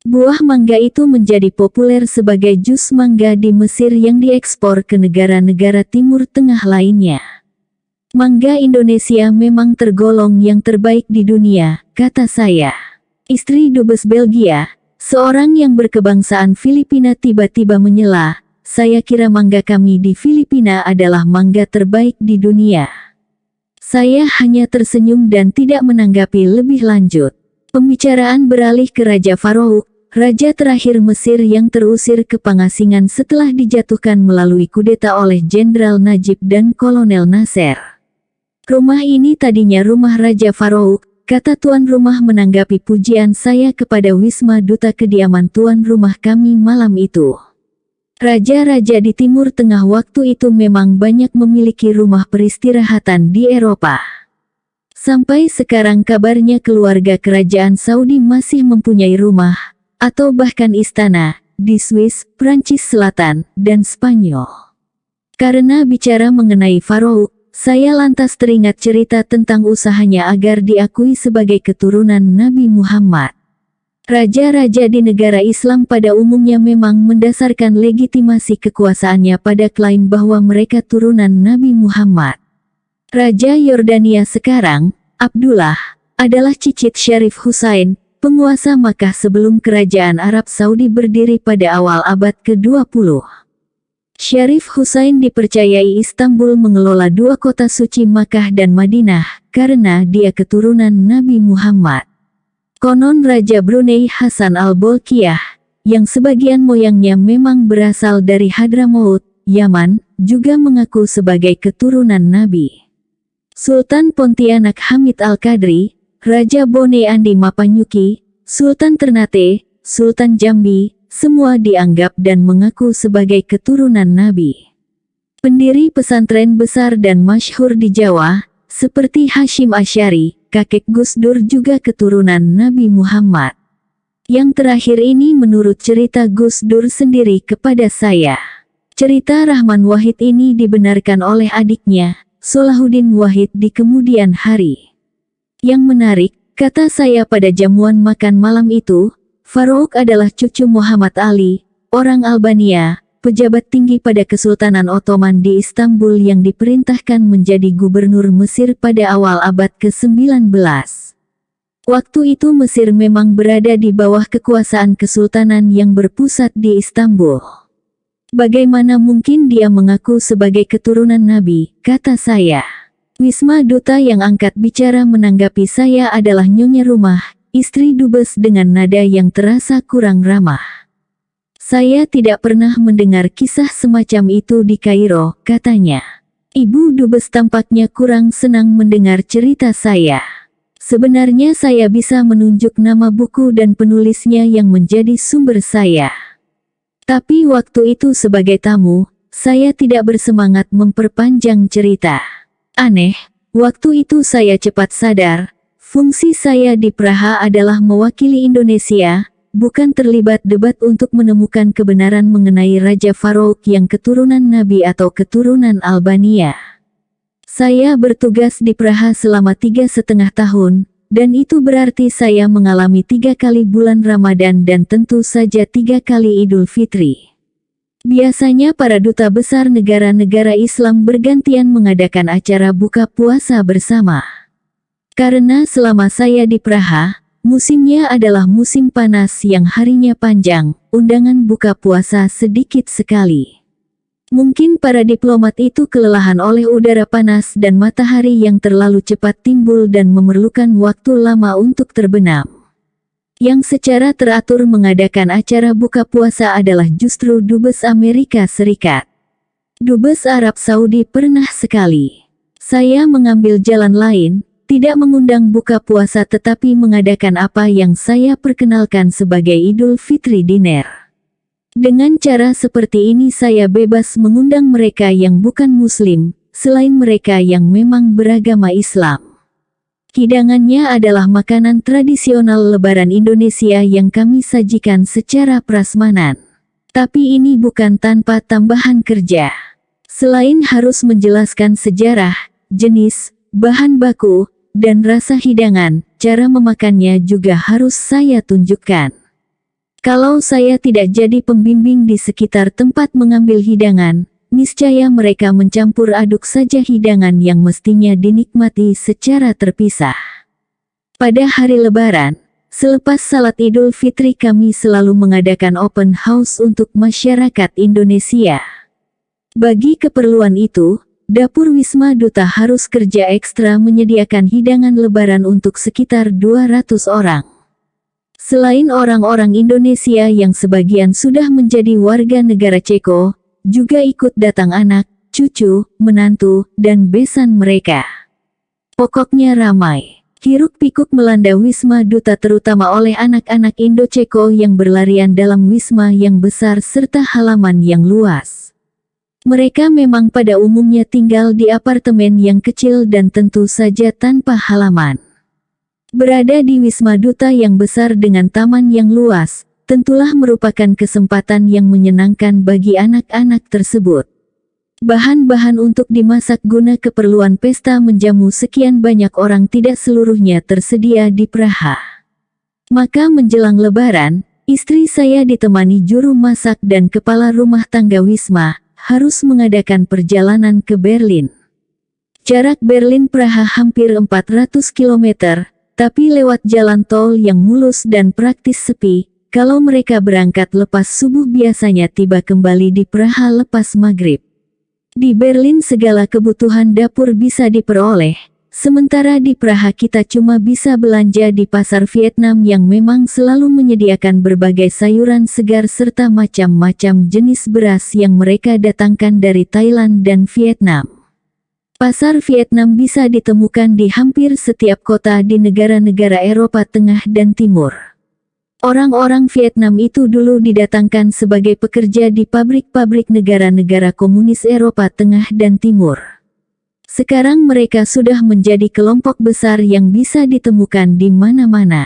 S1: Buah mangga itu menjadi populer sebagai jus mangga di Mesir yang diekspor ke negara-negara Timur Tengah lainnya. Mangga Indonesia memang tergolong yang terbaik di dunia, kata saya. Istri Dubes Belgia, seorang yang berkebangsaan Filipina tiba-tiba menyela, saya kira mangga kami di Filipina adalah mangga terbaik di dunia. Saya hanya tersenyum dan tidak menanggapi lebih lanjut. Pembicaraan beralih ke Raja Farouk, raja terakhir Mesir yang terusir ke pengasingan setelah dijatuhkan melalui kudeta oleh Jenderal Najib dan Kolonel Nasser. Rumah ini tadinya rumah Raja Farouk, kata tuan rumah menanggapi pujian saya kepada Wisma Duta kediaman tuan rumah kami malam itu. Raja-raja di Timur Tengah waktu itu memang banyak memiliki rumah peristirahatan di Eropa. Sampai sekarang kabarnya keluarga kerajaan Saudi masih mempunyai rumah, atau bahkan istana, di Swiss, Prancis Selatan, dan Spanyol. Karena bicara mengenai Farouk, saya lantas teringat cerita tentang usahanya agar diakui sebagai keturunan Nabi Muhammad. Raja-raja di negara Islam pada umumnya memang mendasarkan legitimasi kekuasaannya pada klaim bahwa mereka turunan Nabi Muhammad. Raja Yordania sekarang, Abdullah, adalah cicit Syarif Husain, penguasa Makkah sebelum kerajaan Arab Saudi berdiri pada awal abad ke-20. Syarif Husain dipercayai Istanbul mengelola dua kota suci Makkah dan Madinah, karena dia keturunan Nabi Muhammad. Konon Raja Brunei Hasan al-Bolkiah, yang sebagian moyangnya memang berasal dari Hadramaut, Yaman, juga mengaku sebagai keturunan Nabi. Sultan Pontianak Hamid Al-Qadri, Raja Bone Andi Mapanyuki, Sultan Ternate, Sultan Jambi, semua dianggap dan mengaku sebagai keturunan Nabi. Pendiri pesantren besar dan masyhur di Jawa, seperti Hashim Asy'ari, kakek Gus Dur juga keturunan Nabi Muhammad. Yang terakhir ini menurut cerita Gus Dur sendiri kepada saya. Cerita Rahman Wahid ini dibenarkan oleh adiknya, Solahuddin Wahid di kemudian hari. Yang menarik, kata saya pada jamuan makan malam itu, Farouk adalah cucu Muhammad Ali, orang Albania, pejabat tinggi pada Kesultanan Ottoman di Istanbul yang diperintahkan menjadi gubernur Mesir pada awal abad ke-19. Waktu itu Mesir memang berada di bawah kekuasaan kesultanan yang berpusat di Istanbul. Bagaimana mungkin dia mengaku sebagai keturunan Nabi, kata saya. Wisma Duta yang angkat bicara menanggapi saya adalah Nyonya Rumah, istri Dubes dengan nada yang terasa kurang ramah. Saya tidak pernah mendengar kisah semacam itu di Kairo, katanya. Ibu Dubes tampaknya kurang senang mendengar cerita saya. Sebenarnya saya bisa menunjuk nama buku dan penulisnya yang menjadi sumber saya. Tapi waktu itu sebagai tamu, saya tidak bersemangat memperpanjang cerita. Aneh, waktu itu saya cepat sadar, fungsi saya di Praha adalah mewakili Indonesia, bukan terlibat debat untuk menemukan kebenaran mengenai Raja Farouk yang keturunan Nabi atau keturunan Albania. Saya bertugas di Praha selama 3,5 tahun, dan itu berarti saya mengalami 3 kali bulan Ramadan dan tentu saja 3 kali Idul Fitri. Biasanya para duta besar negara-negara Islam bergantian mengadakan acara buka puasa bersama. Karena selama saya di Praha, musimnya adalah musim panas yang harinya panjang, undangan buka puasa sedikit sekali. Mungkin para diplomat itu kelelahan oleh udara panas dan matahari yang terlalu cepat timbul dan memerlukan waktu lama untuk terbenam. Yang secara teratur mengadakan acara buka puasa adalah justru Dubes Amerika Serikat. Dubes Arab Saudi pernah sekali. Saya mengambil jalan lain, tidak mengundang buka puasa tetapi mengadakan apa yang saya perkenalkan sebagai Idul Fitri Dinner. Dengan cara seperti ini saya bebas mengundang mereka yang bukan Muslim, selain mereka yang memang beragama Islam. Hidangannya adalah makanan tradisional Lebaran Indonesia yang kami sajikan secara prasmanan. Tapi ini bukan tanpa tambahan kerja. Selain harus menjelaskan sejarah, jenis, bahan baku, dan rasa hidangan, cara memakannya juga harus saya tunjukkan. Kalau saya tidak jadi pembimbing di sekitar tempat mengambil hidangan, niscaya mereka mencampur aduk saja hidangan yang mestinya dinikmati secara terpisah. Pada hari Lebaran, selepas salat Idul Fitri kami selalu mengadakan open house untuk masyarakat Indonesia. Bagi keperluan itu, dapur Wisma Duta harus kerja ekstra menyediakan hidangan Lebaran untuk sekitar 200 orang. Selain orang-orang Indonesia yang sebagian sudah menjadi warga negara Ceko, juga ikut datang anak, cucu, menantu, dan besan mereka. Pokoknya ramai. Hiruk-pikuk melanda Wisma Duta terutama oleh anak-anak Indo-Ceko yang berlarian dalam wisma yang besar serta halaman yang luas. Mereka memang pada umumnya tinggal di apartemen yang kecil dan tentu saja tanpa halaman. Berada di Wisma Duta yang besar dengan taman yang luas, tentulah merupakan kesempatan yang menyenangkan bagi anak-anak tersebut. Bahan-bahan untuk dimasak guna keperluan pesta menjamu sekian banyak orang tidak seluruhnya tersedia di Praha. Maka menjelang Lebaran, istri saya ditemani juru masak dan kepala rumah tangga Wisma, harus mengadakan perjalanan ke Berlin. Jarak Berlin-Praha hampir 400 km, tapi lewat jalan tol yang mulus dan praktis sepi. Kalau mereka berangkat lepas subuh biasanya tiba kembali di Praha lepas maghrib. Di Berlin segala kebutuhan dapur bisa diperoleh, sementara di Praha kita cuma bisa belanja di pasar Vietnam yang memang selalu menyediakan berbagai sayuran segar serta macam-macam jenis beras yang mereka datangkan dari Thailand dan Vietnam. Pasar Vietnam bisa ditemukan di hampir setiap kota di negara-negara Eropa Tengah dan Timur. Orang-orang Vietnam itu dulu didatangkan sebagai pekerja di pabrik-pabrik negara-negara komunis Eropa Tengah dan Timur. Sekarang mereka sudah menjadi kelompok besar yang bisa ditemukan di mana-mana.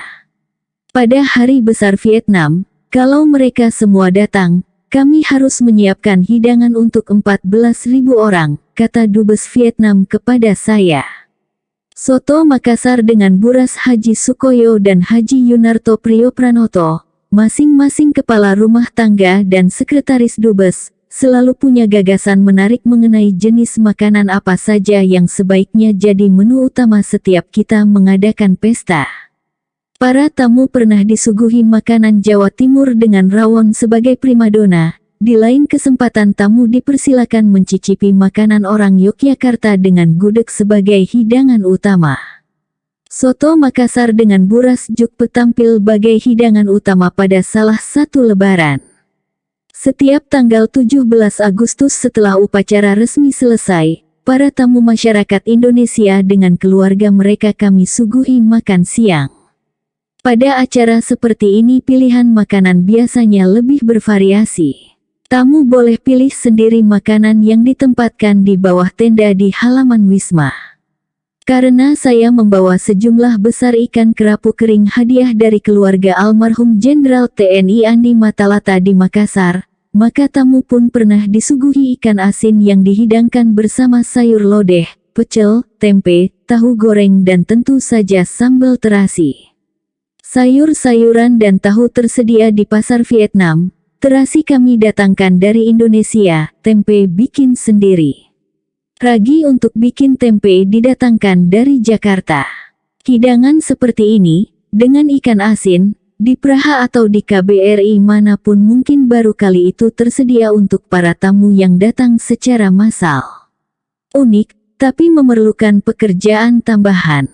S1: Pada hari besar Vietnam, kalau mereka semua datang, kami harus menyiapkan hidangan untuk 14.000 orang, kata Dubes Vietnam kepada saya. Soto Makassar dengan buras Haji Sukoyo dan Haji Yunarto Priyopranoto, masing-masing kepala rumah tangga dan sekretaris Dubes, selalu punya gagasan menarik mengenai jenis makanan apa saja yang sebaiknya jadi menu utama setiap kita mengadakan pesta. Para tamu pernah disuguhi makanan Jawa Timur dengan rawon sebagai primadona. Di lain kesempatan tamu dipersilakan mencicipi makanan orang Yogyakarta dengan gudeg sebagai hidangan utama. Soto Makassar dengan buras jukpe tampil sebagai hidangan utama pada salah satu Lebaran. Setiap tanggal 17 Agustus setelah upacara resmi selesai, para tamu masyarakat Indonesia dengan keluarga mereka kami suguhi makan siang. Pada acara seperti ini pilihan makanan biasanya lebih bervariasi. Tamu boleh pilih sendiri makanan yang ditempatkan di bawah tenda di halaman Wisma. Karena saya membawa sejumlah besar ikan kerapu kering hadiah dari keluarga almarhum Jenderal TNI Andi Matalata di Makassar, maka tamu pun pernah disuguhi ikan asin yang dihidangkan bersama sayur lodeh, pecel, tempe, tahu goreng dan tentu saja sambal terasi. Sayur-sayuran dan tahu tersedia di pasar Vietnam. Terasi kami datangkan dari Indonesia, tempe bikin sendiri. Ragi untuk bikin tempe didatangkan dari Jakarta. Hidangan seperti ini, dengan ikan asin, di Praha atau di KBRI manapun mungkin baru kali itu tersedia untuk para tamu yang datang secara massal. Unik, tapi memerlukan pekerjaan tambahan.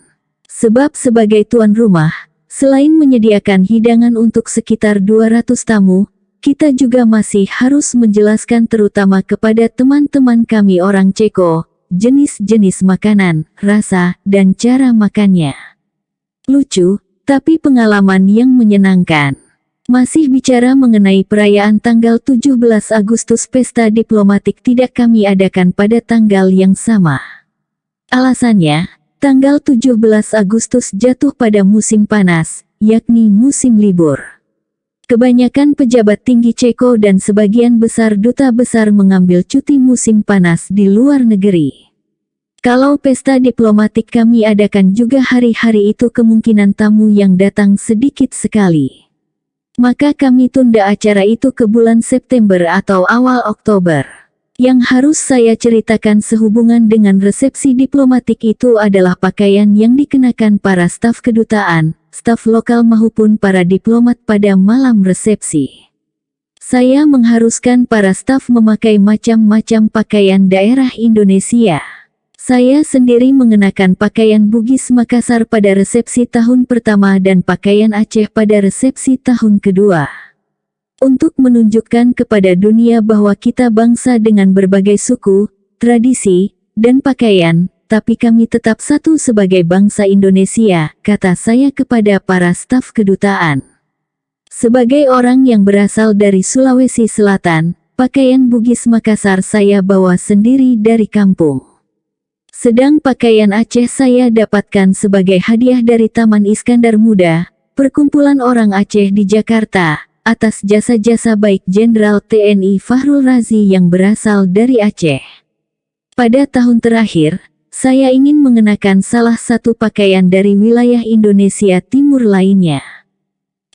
S1: Sebab sebagai tuan rumah, selain menyediakan hidangan untuk sekitar 200 tamu, kita juga masih harus menjelaskan terutama kepada teman-teman kami orang Ceko, jenis-jenis makanan, rasa, dan cara makannya. Lucu, tapi pengalaman yang menyenangkan. Masih bicara mengenai perayaan tanggal 17 Agustus pesta diplomatik tidak kami adakan pada tanggal yang sama. Alasannya, tanggal 17 Agustus jatuh pada musim panas, yakni musim libur. Kebanyakan pejabat tinggi Ceko dan sebagian besar duta besar mengambil cuti musim panas di luar negeri. Kalau pesta diplomatik kami adakan juga hari-hari itu kemungkinan tamu yang datang sedikit sekali. Maka kami tunda acara itu ke bulan September atau awal Oktober. Yang harus saya ceritakan sehubungan dengan resepsi diplomatik itu adalah pakaian yang dikenakan para staf kedutaan, staf lokal maupun para diplomat pada malam resepsi. Saya mengharuskan para staf memakai macam-macam pakaian daerah Indonesia. Saya sendiri mengenakan pakaian Bugis Makassar pada resepsi tahun pertama dan pakaian Aceh pada resepsi tahun kedua. Untuk menunjukkan kepada dunia bahwa kita bangsa dengan berbagai suku, tradisi, dan pakaian, tapi kami tetap satu sebagai bangsa Indonesia, kata saya kepada para staf kedutaan. Sebagai orang yang berasal dari Sulawesi Selatan, pakaian Bugis Makassar saya bawa sendiri dari kampung. Sedang pakaian Aceh saya dapatkan sebagai hadiah dari Taman Iskandar Muda, perkumpulan orang Aceh di Jakarta, atas jasa-jasa baik Jenderal TNI Fahrul Razi yang berasal dari Aceh. Pada tahun terakhir, saya ingin mengenakan salah satu pakaian dari wilayah Indonesia Timur lainnya.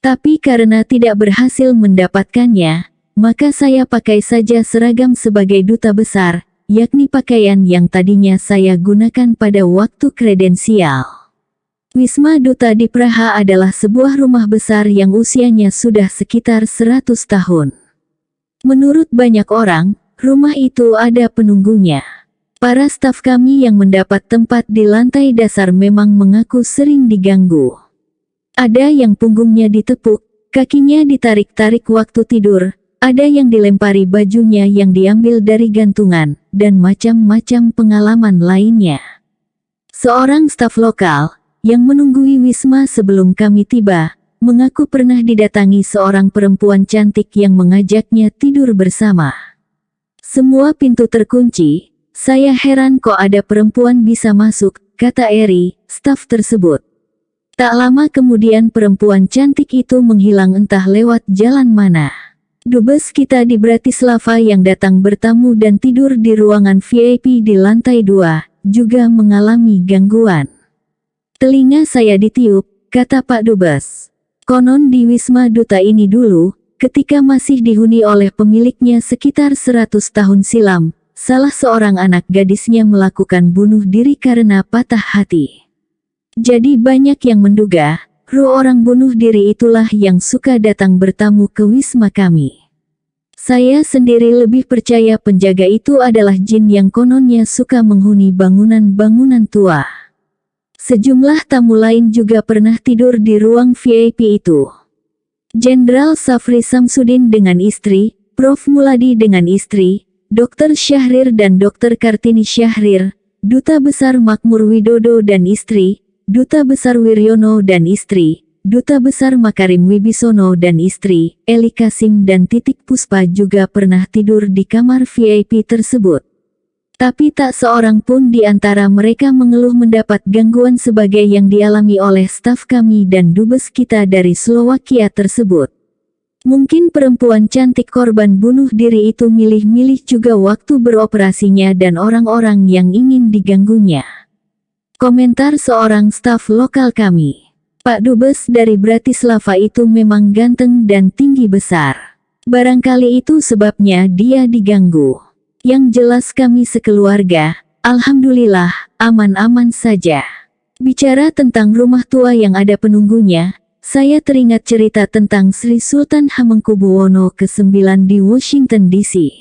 S1: Tapi karena tidak berhasil mendapatkannya, maka saya pakai saja seragam sebagai duta besar, yakni pakaian yang tadinya saya gunakan pada waktu kredensial. Wisma Duta di Praha adalah sebuah rumah besar yang usianya sudah sekitar 100 tahun. Menurut banyak orang, rumah itu ada penunggunya. Para staf kami yang mendapat tempat di lantai dasar memang mengaku sering diganggu. Ada yang punggungnya ditepuk, kakinya ditarik-tarik waktu tidur, ada yang dilempari bajunya yang diambil dari gantungan, dan macam-macam pengalaman lainnya. Seorang staf lokal, yang menunggui Wisma sebelum kami tiba, mengaku pernah didatangi seorang perempuan cantik yang mengajaknya tidur bersama. Semua pintu terkunci. Saya heran kok ada perempuan bisa masuk, kata Eri, staf tersebut. Tak lama kemudian perempuan cantik itu menghilang entah lewat jalan mana. Dubes kita di Bratislava yang datang bertamu dan tidur di ruangan VIP di lantai 2, juga mengalami gangguan. Telinga saya ditiup, kata Pak Dubes. Konon di Wisma Duta ini dulu, ketika masih dihuni oleh pemiliknya sekitar 100 tahun silam, salah seorang anak gadisnya melakukan bunuh diri karena patah hati. Jadi banyak yang menduga, kru orang bunuh diri itulah yang suka datang bertamu ke wisma kami. Saya sendiri lebih percaya penjaga itu adalah jin yang kononnya suka menghuni bangunan-bangunan tua. Sejumlah tamu lain juga pernah tidur di ruang VIP itu. Jenderal Safri Samsudin dengan istri, Prof Muladi dengan istri, Dr. Syahrir dan Dr. Kartini Syahrir, Duta Besar Makmur Widodo dan istri, Duta Besar Wiryono dan istri, Duta Besar Makarim Wibisono dan istri, Eli Kasim dan Titik Puspa juga pernah tidur di kamar VIP tersebut. Tapi tak seorang pun di antara mereka mengeluh mendapat gangguan sebagai yang dialami oleh staf kami dan dubes kita dari Slowakia tersebut. Mungkin perempuan cantik korban bunuh diri itu milih-milih juga waktu beroperasinya dan orang-orang yang ingin diganggunya. Komentar seorang staf lokal kami. Pak Dubes dari Bratislava itu memang ganteng dan tinggi besar. Barangkali itu sebabnya dia diganggu. Yang jelas kami sekeluarga, alhamdulillah, aman-aman saja. Bicara tentang rumah tua yang ada penunggunya, saya teringat cerita tentang Sri Sultan Hamengkubuwono ke-9 di Washington DC.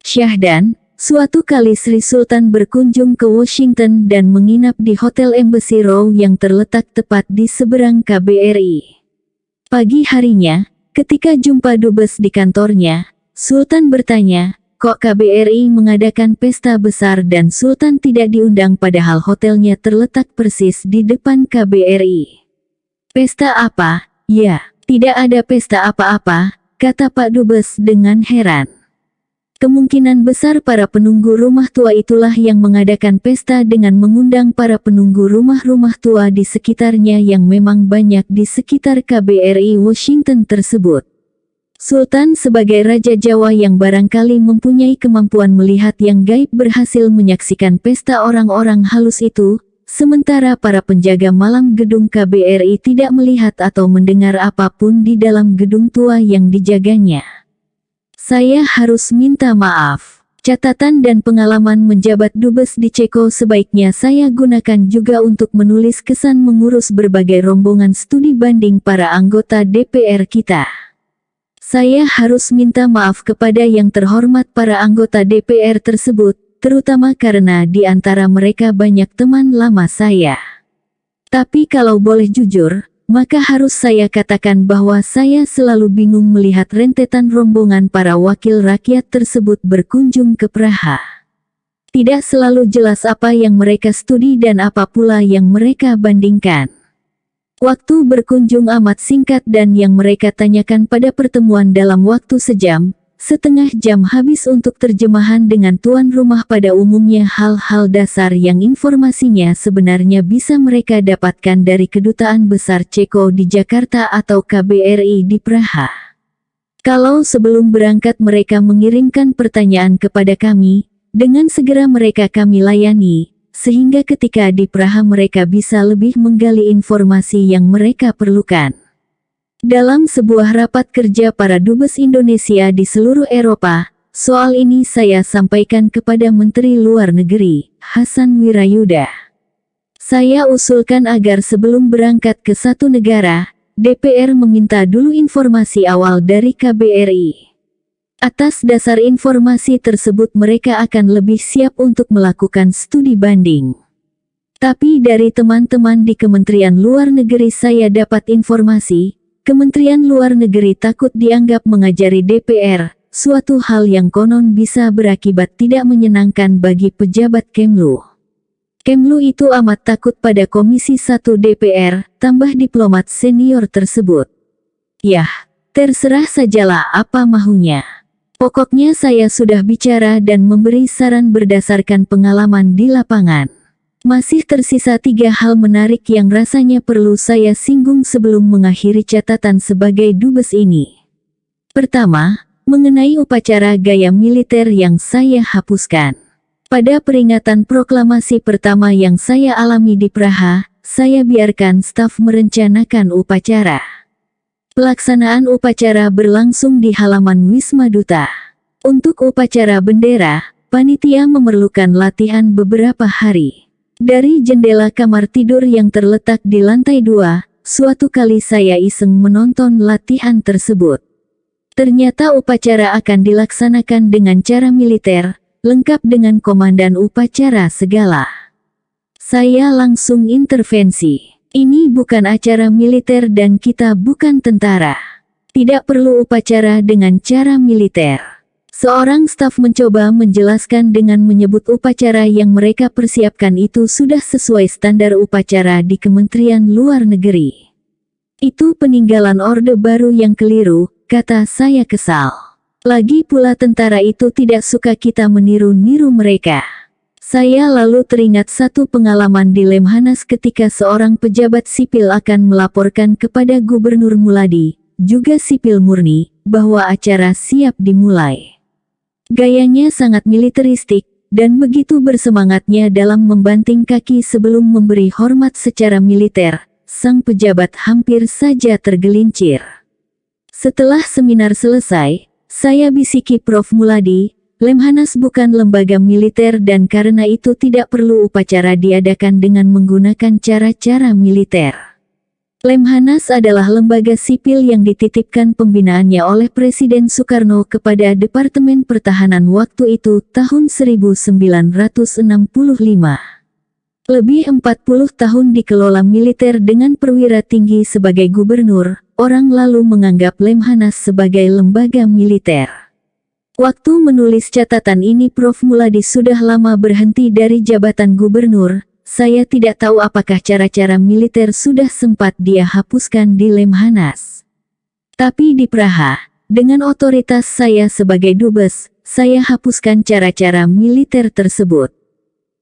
S1: Syahdan, suatu kali Sri Sultan berkunjung ke Washington dan menginap di Hotel Embassy Row yang terletak tepat di seberang KBRI. Pagi harinya, ketika jumpa dubes di kantornya, Sultan bertanya, kok KBRI mengadakan pesta besar dan Sultan tidak diundang padahal hotelnya terletak persis di depan KBRI. Pesta apa? Ya, tidak ada pesta apa-apa, kata Pak Dubes dengan heran. Kemungkinan besar para penunggu rumah tua itulah yang mengadakan pesta dengan mengundang para penunggu rumah-rumah tua di sekitarnya yang memang banyak di sekitar KBRI Washington tersebut. Sultan sebagai Raja Jawa yang barangkali mempunyai kemampuan melihat yang gaib berhasil menyaksikan pesta orang-orang halus itu, sementara para penjaga malam gedung KBRI tidak melihat atau mendengar apapun di dalam gedung tua yang dijaganya. Saya harus minta maaf. Catatan dan pengalaman menjabat dubes di Ceko sebaiknya saya gunakan juga untuk menulis kesan mengurus berbagai rombongan studi banding para anggota DPR kita. Saya harus minta maaf kepada yang terhormat para anggota DPR tersebut, terutama karena di antara mereka banyak teman lama saya. Tapi kalau boleh jujur, maka harus saya katakan bahwa saya selalu bingung melihat rentetan rombongan para wakil rakyat tersebut berkunjung ke Praha. Tidak selalu jelas apa yang mereka studi dan apa pula yang mereka bandingkan. Waktu berkunjung amat singkat dan yang mereka tanyakan pada pertemuan dalam waktu sejam, Setengah jam habis untuk terjemahan dengan tuan rumah. Pada umumnya hal-hal dasar yang informasinya sebenarnya bisa mereka dapatkan dari Kedutaan Besar Ceko di Jakarta atau KBRI di Praha. Kalau sebelum berangkat mereka mengirimkan pertanyaan kepada kami, dengan segera mereka kami layani, sehingga ketika di Praha mereka bisa lebih menggali informasi yang mereka perlukan. Dalam sebuah rapat kerja para dubes Indonesia di seluruh Eropa, soal ini saya sampaikan kepada Menteri Luar Negeri, Hasan Wirayuda. Saya usulkan agar sebelum berangkat ke satu negara, DPR meminta dulu informasi awal dari KBRI. Atas dasar informasi tersebut mereka akan lebih siap untuk melakukan studi banding. Tapi dari teman-teman di Kementerian Luar Negeri saya dapat informasi, Kementerian Luar Negeri takut dianggap mengajari DPR, suatu hal yang konon bisa berakibat tidak menyenangkan bagi pejabat Kemlu. Kemlu itu amat takut pada Komisi 1 DPR, tambah diplomat senior tersebut. Yah, terserah sajalah apa maunya. Pokoknya saya sudah bicara dan memberi saran berdasarkan pengalaman di lapangan. Masih tersisa 3 hal menarik yang rasanya perlu saya singgung sebelum mengakhiri catatan sebagai dubes ini. Pertama, mengenai upacara gaya militer yang saya hapuskan. Pada peringatan proklamasi pertama yang saya alami di Praha, saya biarkan staf merencanakan upacara. Pelaksanaan upacara berlangsung di halaman Wisma Duta. Untuk upacara bendera, panitia memerlukan latihan beberapa hari. Dari jendela kamar tidur yang terletak di lantai 2, suatu kali saya iseng menonton latihan tersebut. Ternyata upacara akan dilaksanakan dengan cara militer, lengkap dengan komandan upacara segala. Saya langsung intervensi. Ini bukan acara militer dan kita bukan tentara. Tidak perlu upacara dengan cara militer. Seorang staf mencoba menjelaskan dengan menyebut upacara yang mereka persiapkan itu sudah sesuai standar upacara di Kementerian Luar Negeri. Itu peninggalan Orde Baru yang keliru, kata saya kesal. Lagi pula tentara itu tidak suka kita meniru-niru mereka. Saya lalu teringat satu pengalaman di Lemhanas ketika seorang pejabat sipil akan melaporkan kepada Gubernur Muladi, juga sipil murni, bahwa acara siap dimulai. Gayanya sangat militeristik, dan begitu bersemangatnya dalam membanting kaki sebelum memberi hormat secara militer, sang pejabat hampir saja tergelincir. Setelah seminar selesai, saya bisiki Prof. Muladi, Lemhanas bukan lembaga militer dan karena itu tidak perlu upacara diadakan dengan menggunakan cara-cara militer. Lemhanas adalah lembaga sipil yang dititipkan pembinaannya oleh Presiden Soekarno kepada Departemen Pertahanan waktu itu tahun 1965. Lebih 40 tahun dikelola militer dengan perwira tinggi sebagai gubernur, orang lalu menganggap Lemhanas sebagai lembaga militer. Waktu menulis catatan ini Prof. Muladi sudah lama berhenti dari jabatan gubernur. Saya tidak tahu apakah cara-cara militer sudah sempat dia hapuskan di Lemhanas. Tapi di Praha, dengan otoritas saya sebagai dubes, saya hapuskan cara-cara militer tersebut.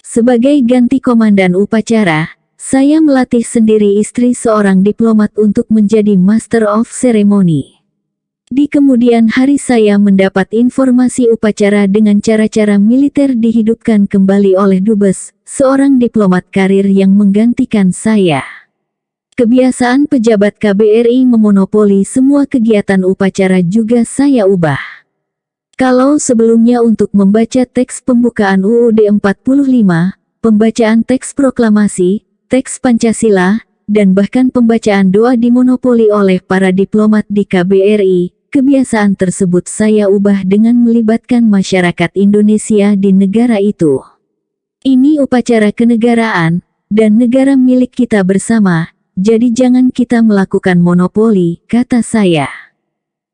S1: Sebagai ganti komandan upacara, saya melatih sendiri istri seorang diplomat untuk menjadi Master of Ceremony. Di kemudian hari saya mendapat informasi upacara dengan cara-cara militer dihidupkan kembali oleh dubes, seorang diplomat karir yang menggantikan saya. Kebiasaan pejabat KBRI memonopoli semua kegiatan upacara juga saya ubah. Kalau sebelumnya untuk membaca teks pembukaan UUD 45, pembacaan teks proklamasi, teks Pancasila, dan bahkan pembacaan doa dimonopoli oleh para diplomat di KBRI, kebiasaan tersebut saya ubah dengan melibatkan masyarakat Indonesia di negara itu. Ini upacara kenegaraan, dan negara milik kita bersama, jadi jangan kita melakukan monopoli, kata saya.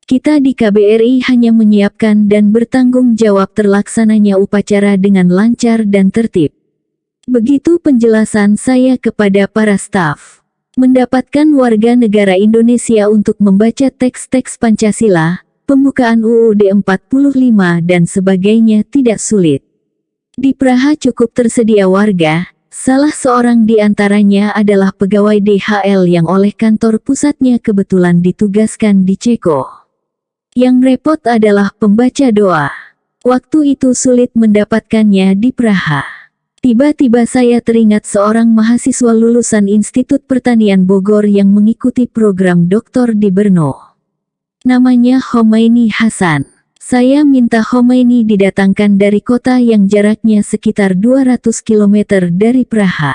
S1: Kita di KBRI hanya menyiapkan dan bertanggung jawab terlaksananya upacara dengan lancar dan tertib. Begitu penjelasan saya kepada para staf. Mendapatkan warga negara Indonesia untuk membaca teks-teks Pancasila, pembukaan UUD 45 dan sebagainya tidak sulit. Di Praha cukup tersedia warga, salah seorang di antaranya adalah pegawai DHL yang oleh kantor pusatnya kebetulan ditugaskan di Ceko. Yang repot adalah pembaca doa. Waktu itu sulit mendapatkannya di Praha. Tiba-tiba saya teringat seorang mahasiswa lulusan Institut Pertanian Bogor yang mengikuti program doktor di Brno. Namanya Khomeini Hasan. Saya minta Khomeini didatangkan dari kota yang jaraknya sekitar 200 km dari Praha.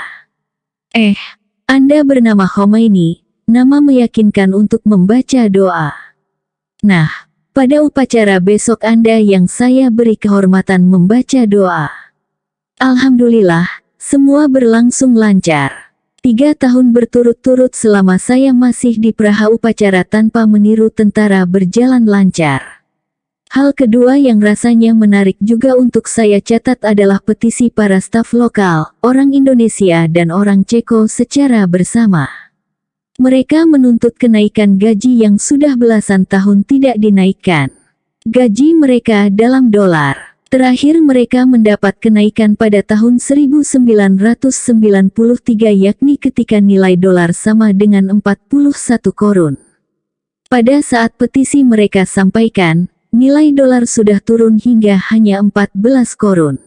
S1: Anda bernama Khomeini, nama meyakinkan untuk membaca doa. Nah, pada upacara besok Anda yang saya beri kehormatan membaca doa. Alhamdulillah, semua berlangsung lancar. 3 tahun berturut-turut selama saya masih di Praha upacara tanpa meniru tentara berjalan lancar. Hal kedua yang rasanya menarik juga untuk saya catat adalah petisi para staf lokal, orang Indonesia dan orang Ceko secara bersama. Mereka menuntut kenaikan gaji yang sudah belasan tahun tidak dinaikkan. Gaji mereka dalam dolar. Terakhir mereka mendapat kenaikan pada tahun 1993 yakni ketika nilai dolar sama dengan 41 korun. Pada saat petisi mereka sampaikan, nilai dolar sudah turun hingga hanya 14 korun.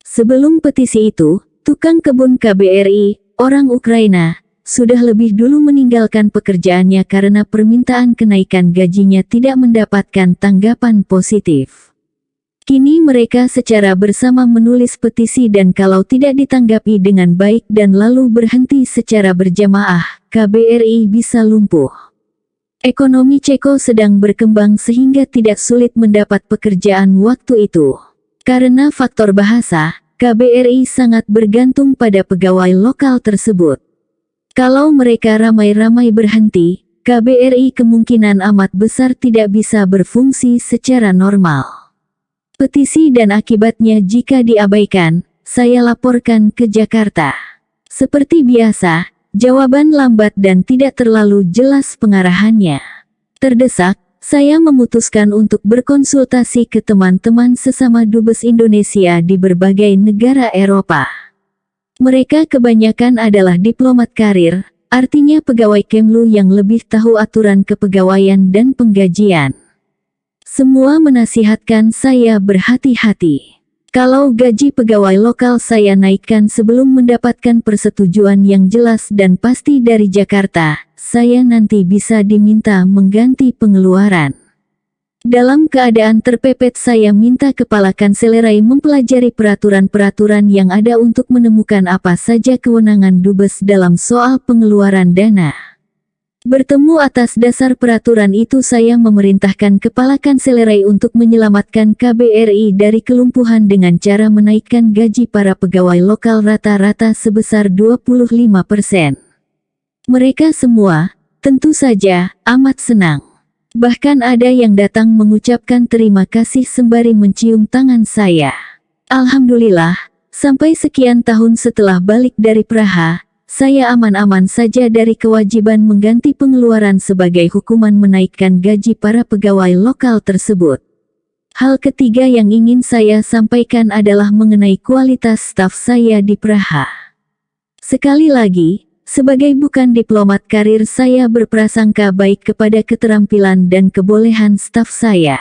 S1: Sebelum petisi itu, tukang kebun KBRI, orang Ukraina, sudah lebih dulu meninggalkan pekerjaannya karena permintaan kenaikan gajinya tidak mendapatkan tanggapan positif. Kini mereka secara bersama menulis petisi dan kalau tidak ditanggapi dengan baik dan lalu berhenti secara berjamaah, KBRI bisa lumpuh. Ekonomi Ceko sedang berkembang sehingga tidak sulit mendapat pekerjaan waktu itu. Karena faktor bahasa, KBRI sangat bergantung pada pegawai lokal tersebut. Kalau mereka ramai-ramai berhenti, KBRI kemungkinan amat besar tidak bisa berfungsi secara normal. Petisi dan akibatnya jika diabaikan, saya laporkan ke Jakarta. Seperti biasa, jawaban lambat dan tidak terlalu jelas pengarahannya. Terdesak, saya memutuskan untuk berkonsultasi ke teman-teman sesama dubes Indonesia di berbagai negara Eropa. Mereka kebanyakan adalah diplomat karir, artinya pegawai Kemlu yang lebih tahu aturan kepegawaian dan penggajian. Semua menasihatkan saya berhati-hati. Kalau gaji pegawai lokal saya naikkan sebelum mendapatkan persetujuan yang jelas dan pasti dari Jakarta, saya nanti bisa diminta mengganti pengeluaran. Dalam keadaan terpepet saya minta Kepala Kanselerai mempelajari peraturan-peraturan yang ada untuk menemukan apa saja kewenangan dubes dalam soal pengeluaran dana. Bertemu atas dasar peraturan itu saya memerintahkan Kepala Kanselerai untuk menyelamatkan KBRI dari kelumpuhan dengan cara menaikkan gaji para pegawai lokal rata-rata sebesar 25%. Mereka semua, tentu saja, amat senang. Bahkan ada yang datang mengucapkan terima kasih sembari mencium tangan saya. Alhamdulillah, sampai sekian tahun setelah balik dari Praha, saya aman-aman saja dari kewajiban mengganti pengeluaran sebagai hukuman menaikkan gaji para pegawai lokal tersebut. Hal ketiga yang ingin saya sampaikan adalah mengenai kualitas staf saya di Praha. Sekali lagi, sebagai bukan diplomat karir saya berprasangka baik kepada keterampilan dan kebolehan staf saya.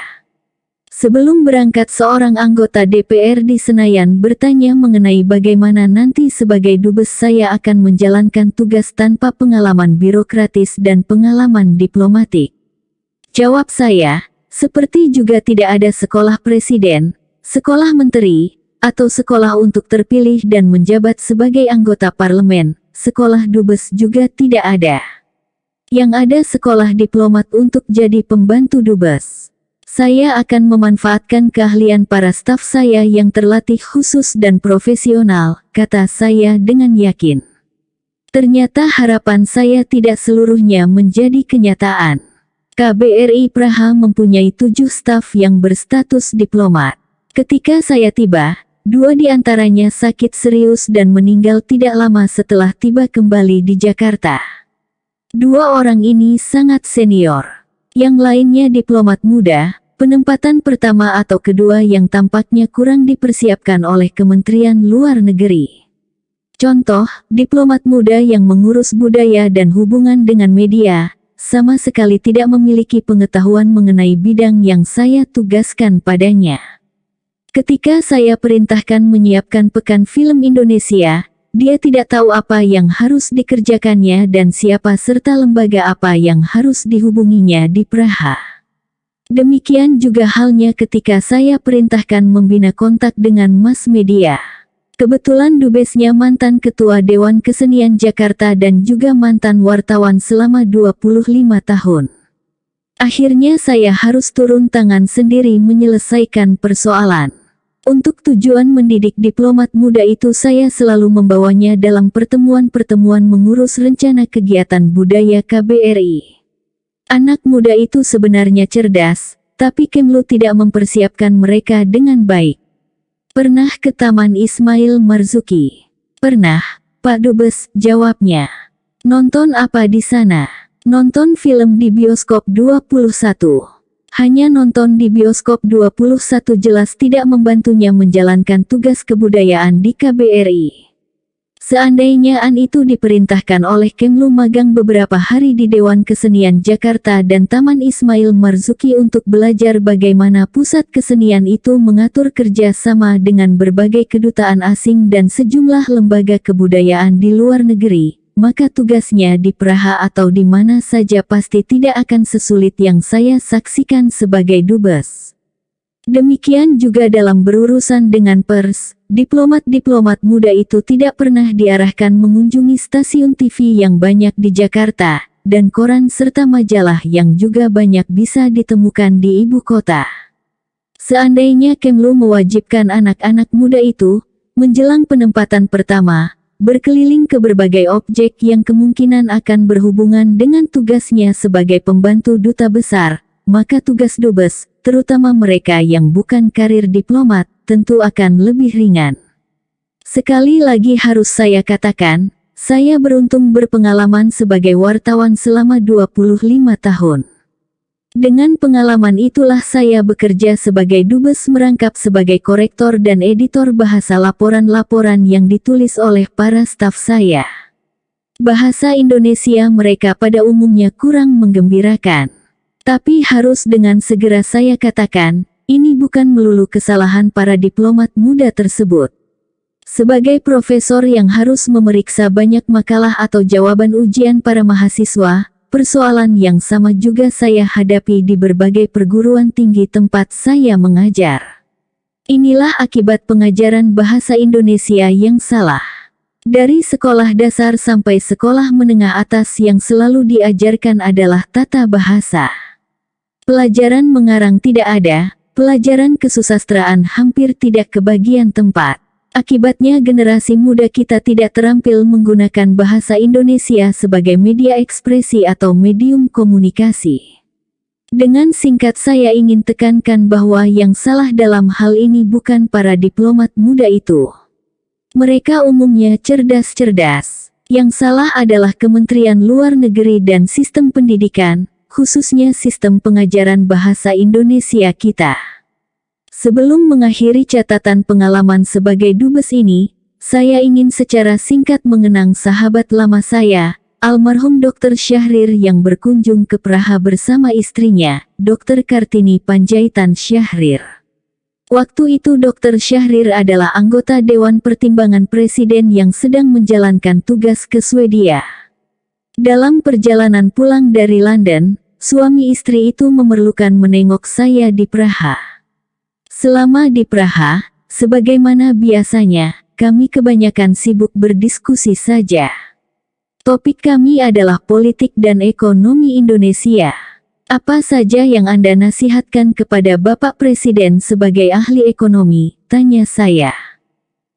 S1: Sebelum berangkat seorang anggota DPR di Senayan bertanya mengenai bagaimana nanti sebagai dubes saya akan menjalankan tugas tanpa pengalaman birokratis dan pengalaman diplomatik. Jawab saya, seperti juga tidak ada sekolah presiden, sekolah menteri, atau sekolah untuk terpilih dan menjabat sebagai anggota parlemen, sekolah dubes juga tidak ada. Yang ada sekolah diplomat untuk jadi pembantu dubes. Saya akan memanfaatkan keahlian para staf saya yang terlatih khusus dan profesional, kata saya dengan yakin. Ternyata harapan saya tidak seluruhnya menjadi kenyataan. KBRI Praha mempunyai 7 staf yang berstatus diplomat. Ketika saya tiba, 2 di antaranya sakit serius dan meninggal tidak lama setelah tiba kembali di Jakarta. 2 orang ini sangat senior. Yang lainnya diplomat muda, penempatan pertama atau kedua yang tampaknya kurang dipersiapkan oleh Kementerian Luar Negeri. Contoh, diplomat muda yang mengurus budaya dan hubungan dengan media, sama sekali tidak memiliki pengetahuan mengenai bidang yang saya tugaskan padanya. Ketika saya perintahkan menyiapkan Pekan Film Indonesia, dia tidak tahu apa yang harus dikerjakannya dan siapa serta lembaga apa yang harus dihubunginya di Praha. Demikian juga halnya ketika saya perintahkan membina kontak dengan mass media. Kebetulan dubesnya mantan Ketua Dewan Kesenian Jakarta dan juga mantan wartawan selama 25 tahun. Akhirnya saya harus turun tangan sendiri menyelesaikan persoalan. Untuk tujuan mendidik diplomat muda itu saya selalu membawanya dalam pertemuan-pertemuan mengurus rencana kegiatan budaya KBRI. Anak muda itu sebenarnya cerdas, tapi Kemlu tidak mempersiapkan mereka dengan baik. Pernah ke Taman Ismail Marzuki? Pernah, Pak Dubes, jawabnya. Nonton apa di sana? Nonton film di bioskop 21. Hanya nonton di bioskop 21 jelas tidak membantunya menjalankan tugas kebudayaan di KBRI. Seandainya itu diperintahkan oleh Kemlu magang beberapa hari di Dewan Kesenian Jakarta dan Taman Ismail Marzuki untuk belajar bagaimana pusat kesenian itu mengatur kerja sama dengan berbagai kedutaan asing dan sejumlah lembaga kebudayaan di luar negeri, maka tugasnya di Praha atau di mana saja pasti tidak akan sesulit yang saya saksikan sebagai dubes. Demikian juga dalam berurusan dengan pers, diplomat-diplomat muda itu tidak pernah diarahkan mengunjungi stasiun TV yang banyak di Jakarta, dan koran serta majalah yang juga banyak bisa ditemukan di ibu kota. Seandainya Kemlu mewajibkan anak-anak muda itu, menjelang penempatan pertama, berkeliling ke berbagai objek yang kemungkinan akan berhubungan dengan tugasnya sebagai pembantu duta besar, maka tugas dubes, terutama mereka yang bukan karir diplomat, tentu akan lebih ringan. Sekali lagi harus saya katakan, saya beruntung berpengalaman sebagai wartawan selama 25 tahun. Dengan pengalaman itulah saya bekerja sebagai dubes merangkap sebagai korektor dan editor bahasa laporan-laporan yang ditulis oleh para staf saya. Bahasa Indonesia mereka pada umumnya kurang menggembirakan. Tapi harus dengan segera saya katakan, ini bukan melulu kesalahan para diplomat muda tersebut. Sebagai profesor yang harus memeriksa banyak makalah atau jawaban ujian para mahasiswa, persoalan yang sama juga saya hadapi di berbagai perguruan tinggi tempat saya mengajar. Inilah akibat pengajaran bahasa Indonesia yang salah. Dari sekolah dasar sampai sekolah menengah atas yang selalu diajarkan adalah tata bahasa. Pelajaran mengarang tidak ada, pelajaran kesusastraan hampir tidak kebagian tempat. Akibatnya generasi muda kita tidak terampil menggunakan bahasa Indonesia sebagai media ekspresi atau medium komunikasi. Dengan singkat saya ingin tekankan bahwa yang salah dalam hal ini bukan para diplomat muda itu. Mereka umumnya cerdas-cerdas. Yang salah adalah Kementerian Luar Negeri dan sistem pendidikan, khususnya sistem pengajaran bahasa Indonesia kita. Sebelum mengakhiri catatan pengalaman sebagai dubes ini, saya ingin secara singkat mengenang sahabat lama saya, almarhum Dr. Syahrir yang berkunjung ke Praha bersama istrinya, Dr. Kartini Panjaitan Syahrir. Waktu itu Dr. Syahrir adalah anggota Dewan Pertimbangan Presiden yang sedang menjalankan tugas ke Swedia. Dalam perjalanan pulang dari London, suami istri itu memerlukan menengok saya di Praha. Selama di Praha, sebagaimana biasanya, kami kebanyakan sibuk berdiskusi saja. Topik kami adalah politik dan ekonomi Indonesia. Apa saja yang Anda nasihatkan kepada Bapak Presiden sebagai ahli ekonomi, tanya saya.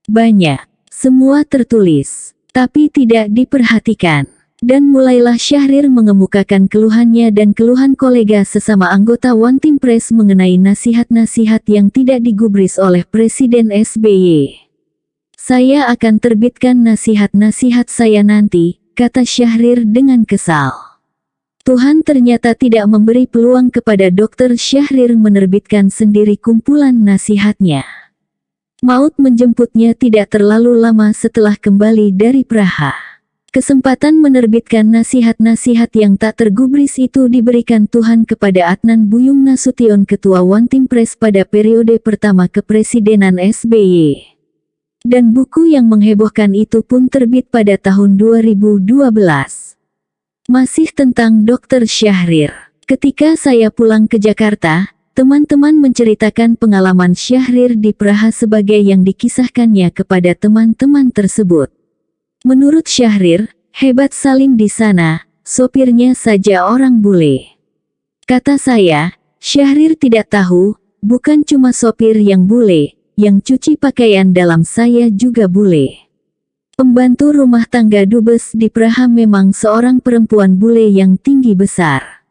S1: Banyak, semua tertulis, tapi tidak diperhatikan. Dan mulailah Syahrir mengemukakan keluhannya dan keluhan kolega sesama anggota One Team Press mengenai nasihat-nasihat yang tidak digubris oleh Presiden SBY. Saya akan terbitkan nasihat-nasihat saya nanti, kata Syahrir dengan kesal. Tuhan ternyata tidak memberi peluang kepada Dr. Syahrir menerbitkan sendiri kumpulan nasihatnya. Maut menjemputnya tidak terlalu lama setelah kembali dari Praha. Kesempatan menerbitkan nasihat-nasihat yang tak tergubris itu diberikan Tuhan kepada Adnan Buyung Nasution, Ketua One Team Press pada periode pertama kepresidenan SBY. Dan buku yang menghebohkan itu pun terbit pada tahun 2012. Masih tentang Dr. Syahrir. Ketika saya pulang ke Jakarta, teman-teman menceritakan pengalaman Syahrir di Praha sebagai yang dikisahkannya kepada teman-teman tersebut. Menurut Syahrir, hebat Salim di sana, sopirnya saja orang bule. Kata saya, Syahrir tidak tahu, bukan cuma sopir yang bule, yang cuci pakaian dalam saya juga bule. Pembantu rumah tangga dubes di Praha memang seorang perempuan bule yang tinggi besar.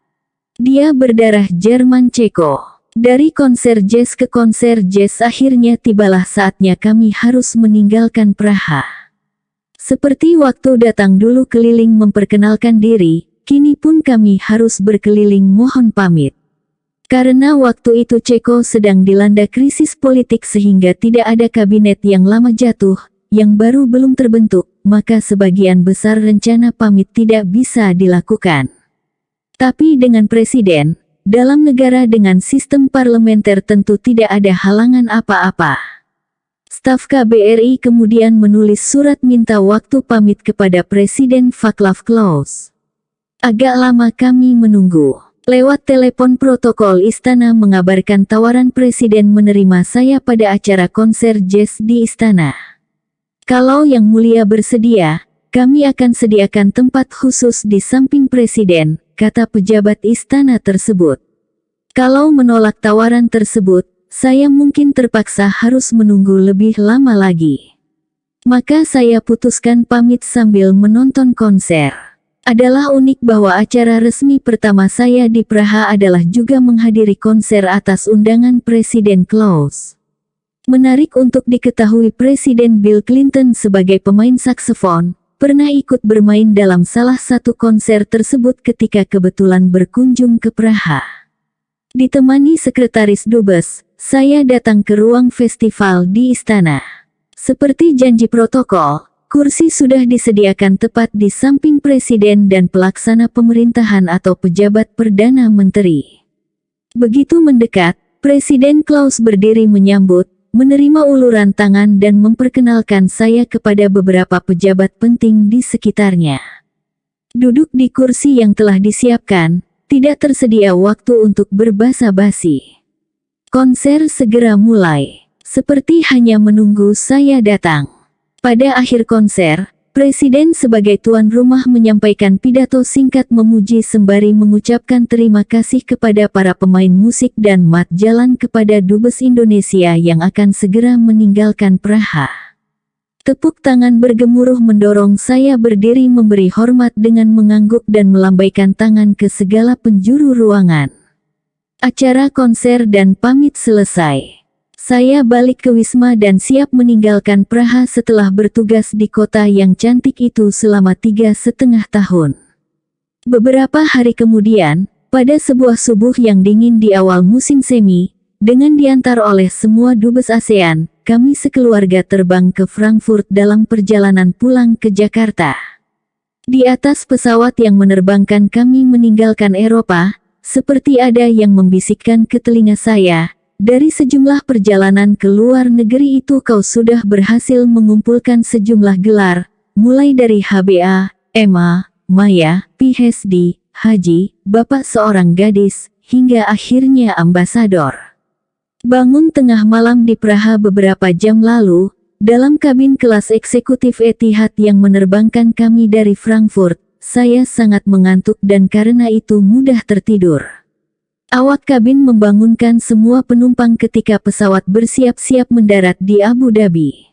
S1: Dia berdarah Jerman Ceko. Dari konser jazz ke konser jazz akhirnya tibalah saatnya kami harus meninggalkan Praha. Seperti waktu datang dulu keliling memperkenalkan diri, kini pun kami harus berkeliling mohon pamit. Karena waktu itu Ceko sedang dilanda krisis politik sehingga tidak ada kabinet yang lama jatuh, yang baru belum terbentuk, maka sebagian besar rencana pamit tidak bisa dilakukan. Tapi dengan presiden, dalam negara dengan sistem parlementer tentu tidak ada halangan apa-apa. Staf KBRI kemudian menulis surat minta waktu pamit kepada Presiden Václav Klaus. Agak lama kami menunggu. Lewat telepon protokol istana mengabarkan tawaran Presiden menerima saya pada acara konser jazz di istana. Kalau Yang Mulia bersedia, kami akan sediakan tempat khusus di samping Presiden, kata pejabat istana tersebut. Kalau menolak tawaran tersebut, saya mungkin terpaksa harus menunggu lebih lama lagi. Maka saya putuskan pamit sambil menonton konser. Adalah unik bahwa acara resmi pertama saya di Praha adalah juga menghadiri konser atas undangan Presiden Klaus. Menarik untuk diketahui Presiden Bill Clinton sebagai pemain saksofon, pernah ikut bermain dalam salah satu konser tersebut ketika kebetulan berkunjung ke Praha. Ditemani sekretaris dubes, saya datang ke ruang festival di istana. Seperti janji protokol, kursi sudah disediakan tepat di samping presiden dan pelaksana pemerintahan atau pejabat perdana menteri. Begitu mendekat, Presiden Klaus berdiri menyambut, menerima uluran tangan dan memperkenalkan saya kepada beberapa pejabat penting di sekitarnya. Duduk di kursi yang telah disiapkan, tidak tersedia waktu untuk berbasa-basi. Konser segera mulai. Seperti hanya menunggu saya datang. Pada akhir konser, Presiden sebagai tuan rumah menyampaikan pidato singkat memuji sembari mengucapkan terima kasih kepada para pemain musik dan mat jalan kepada Dubes Indonesia yang akan segera meninggalkan Praha. Tepuk tangan bergemuruh mendorong saya berdiri memberi hormat dengan mengangguk dan melambaikan tangan ke segala penjuru ruangan. Acara konser dan pamit selesai. Saya balik ke Wisma dan siap meninggalkan Praha setelah bertugas di kota yang cantik itu selama 3,5 tahun. Beberapa hari kemudian, pada sebuah subuh yang dingin di awal musim semi, dengan diantar oleh semua dubes ASEAN, kami sekeluarga terbang ke Frankfurt dalam perjalanan pulang ke Jakarta. Di atas pesawat yang menerbangkan kami meninggalkan Eropa, seperti ada yang membisikkan ke telinga saya, dari sejumlah perjalanan ke luar negeri itu kau sudah berhasil mengumpulkan sejumlah gelar, mulai dari HBA, MA, Maya, PhD, Haji, Bapak seorang gadis, hingga akhirnya ambasador. Bangun tengah malam di Praha beberapa jam lalu, dalam kabin kelas eksekutif Etihad yang menerbangkan kami dari Frankfurt, saya sangat mengantuk dan karena itu mudah tertidur. Awak kabin membangunkan semua penumpang ketika pesawat bersiap-siap mendarat di Abu Dhabi.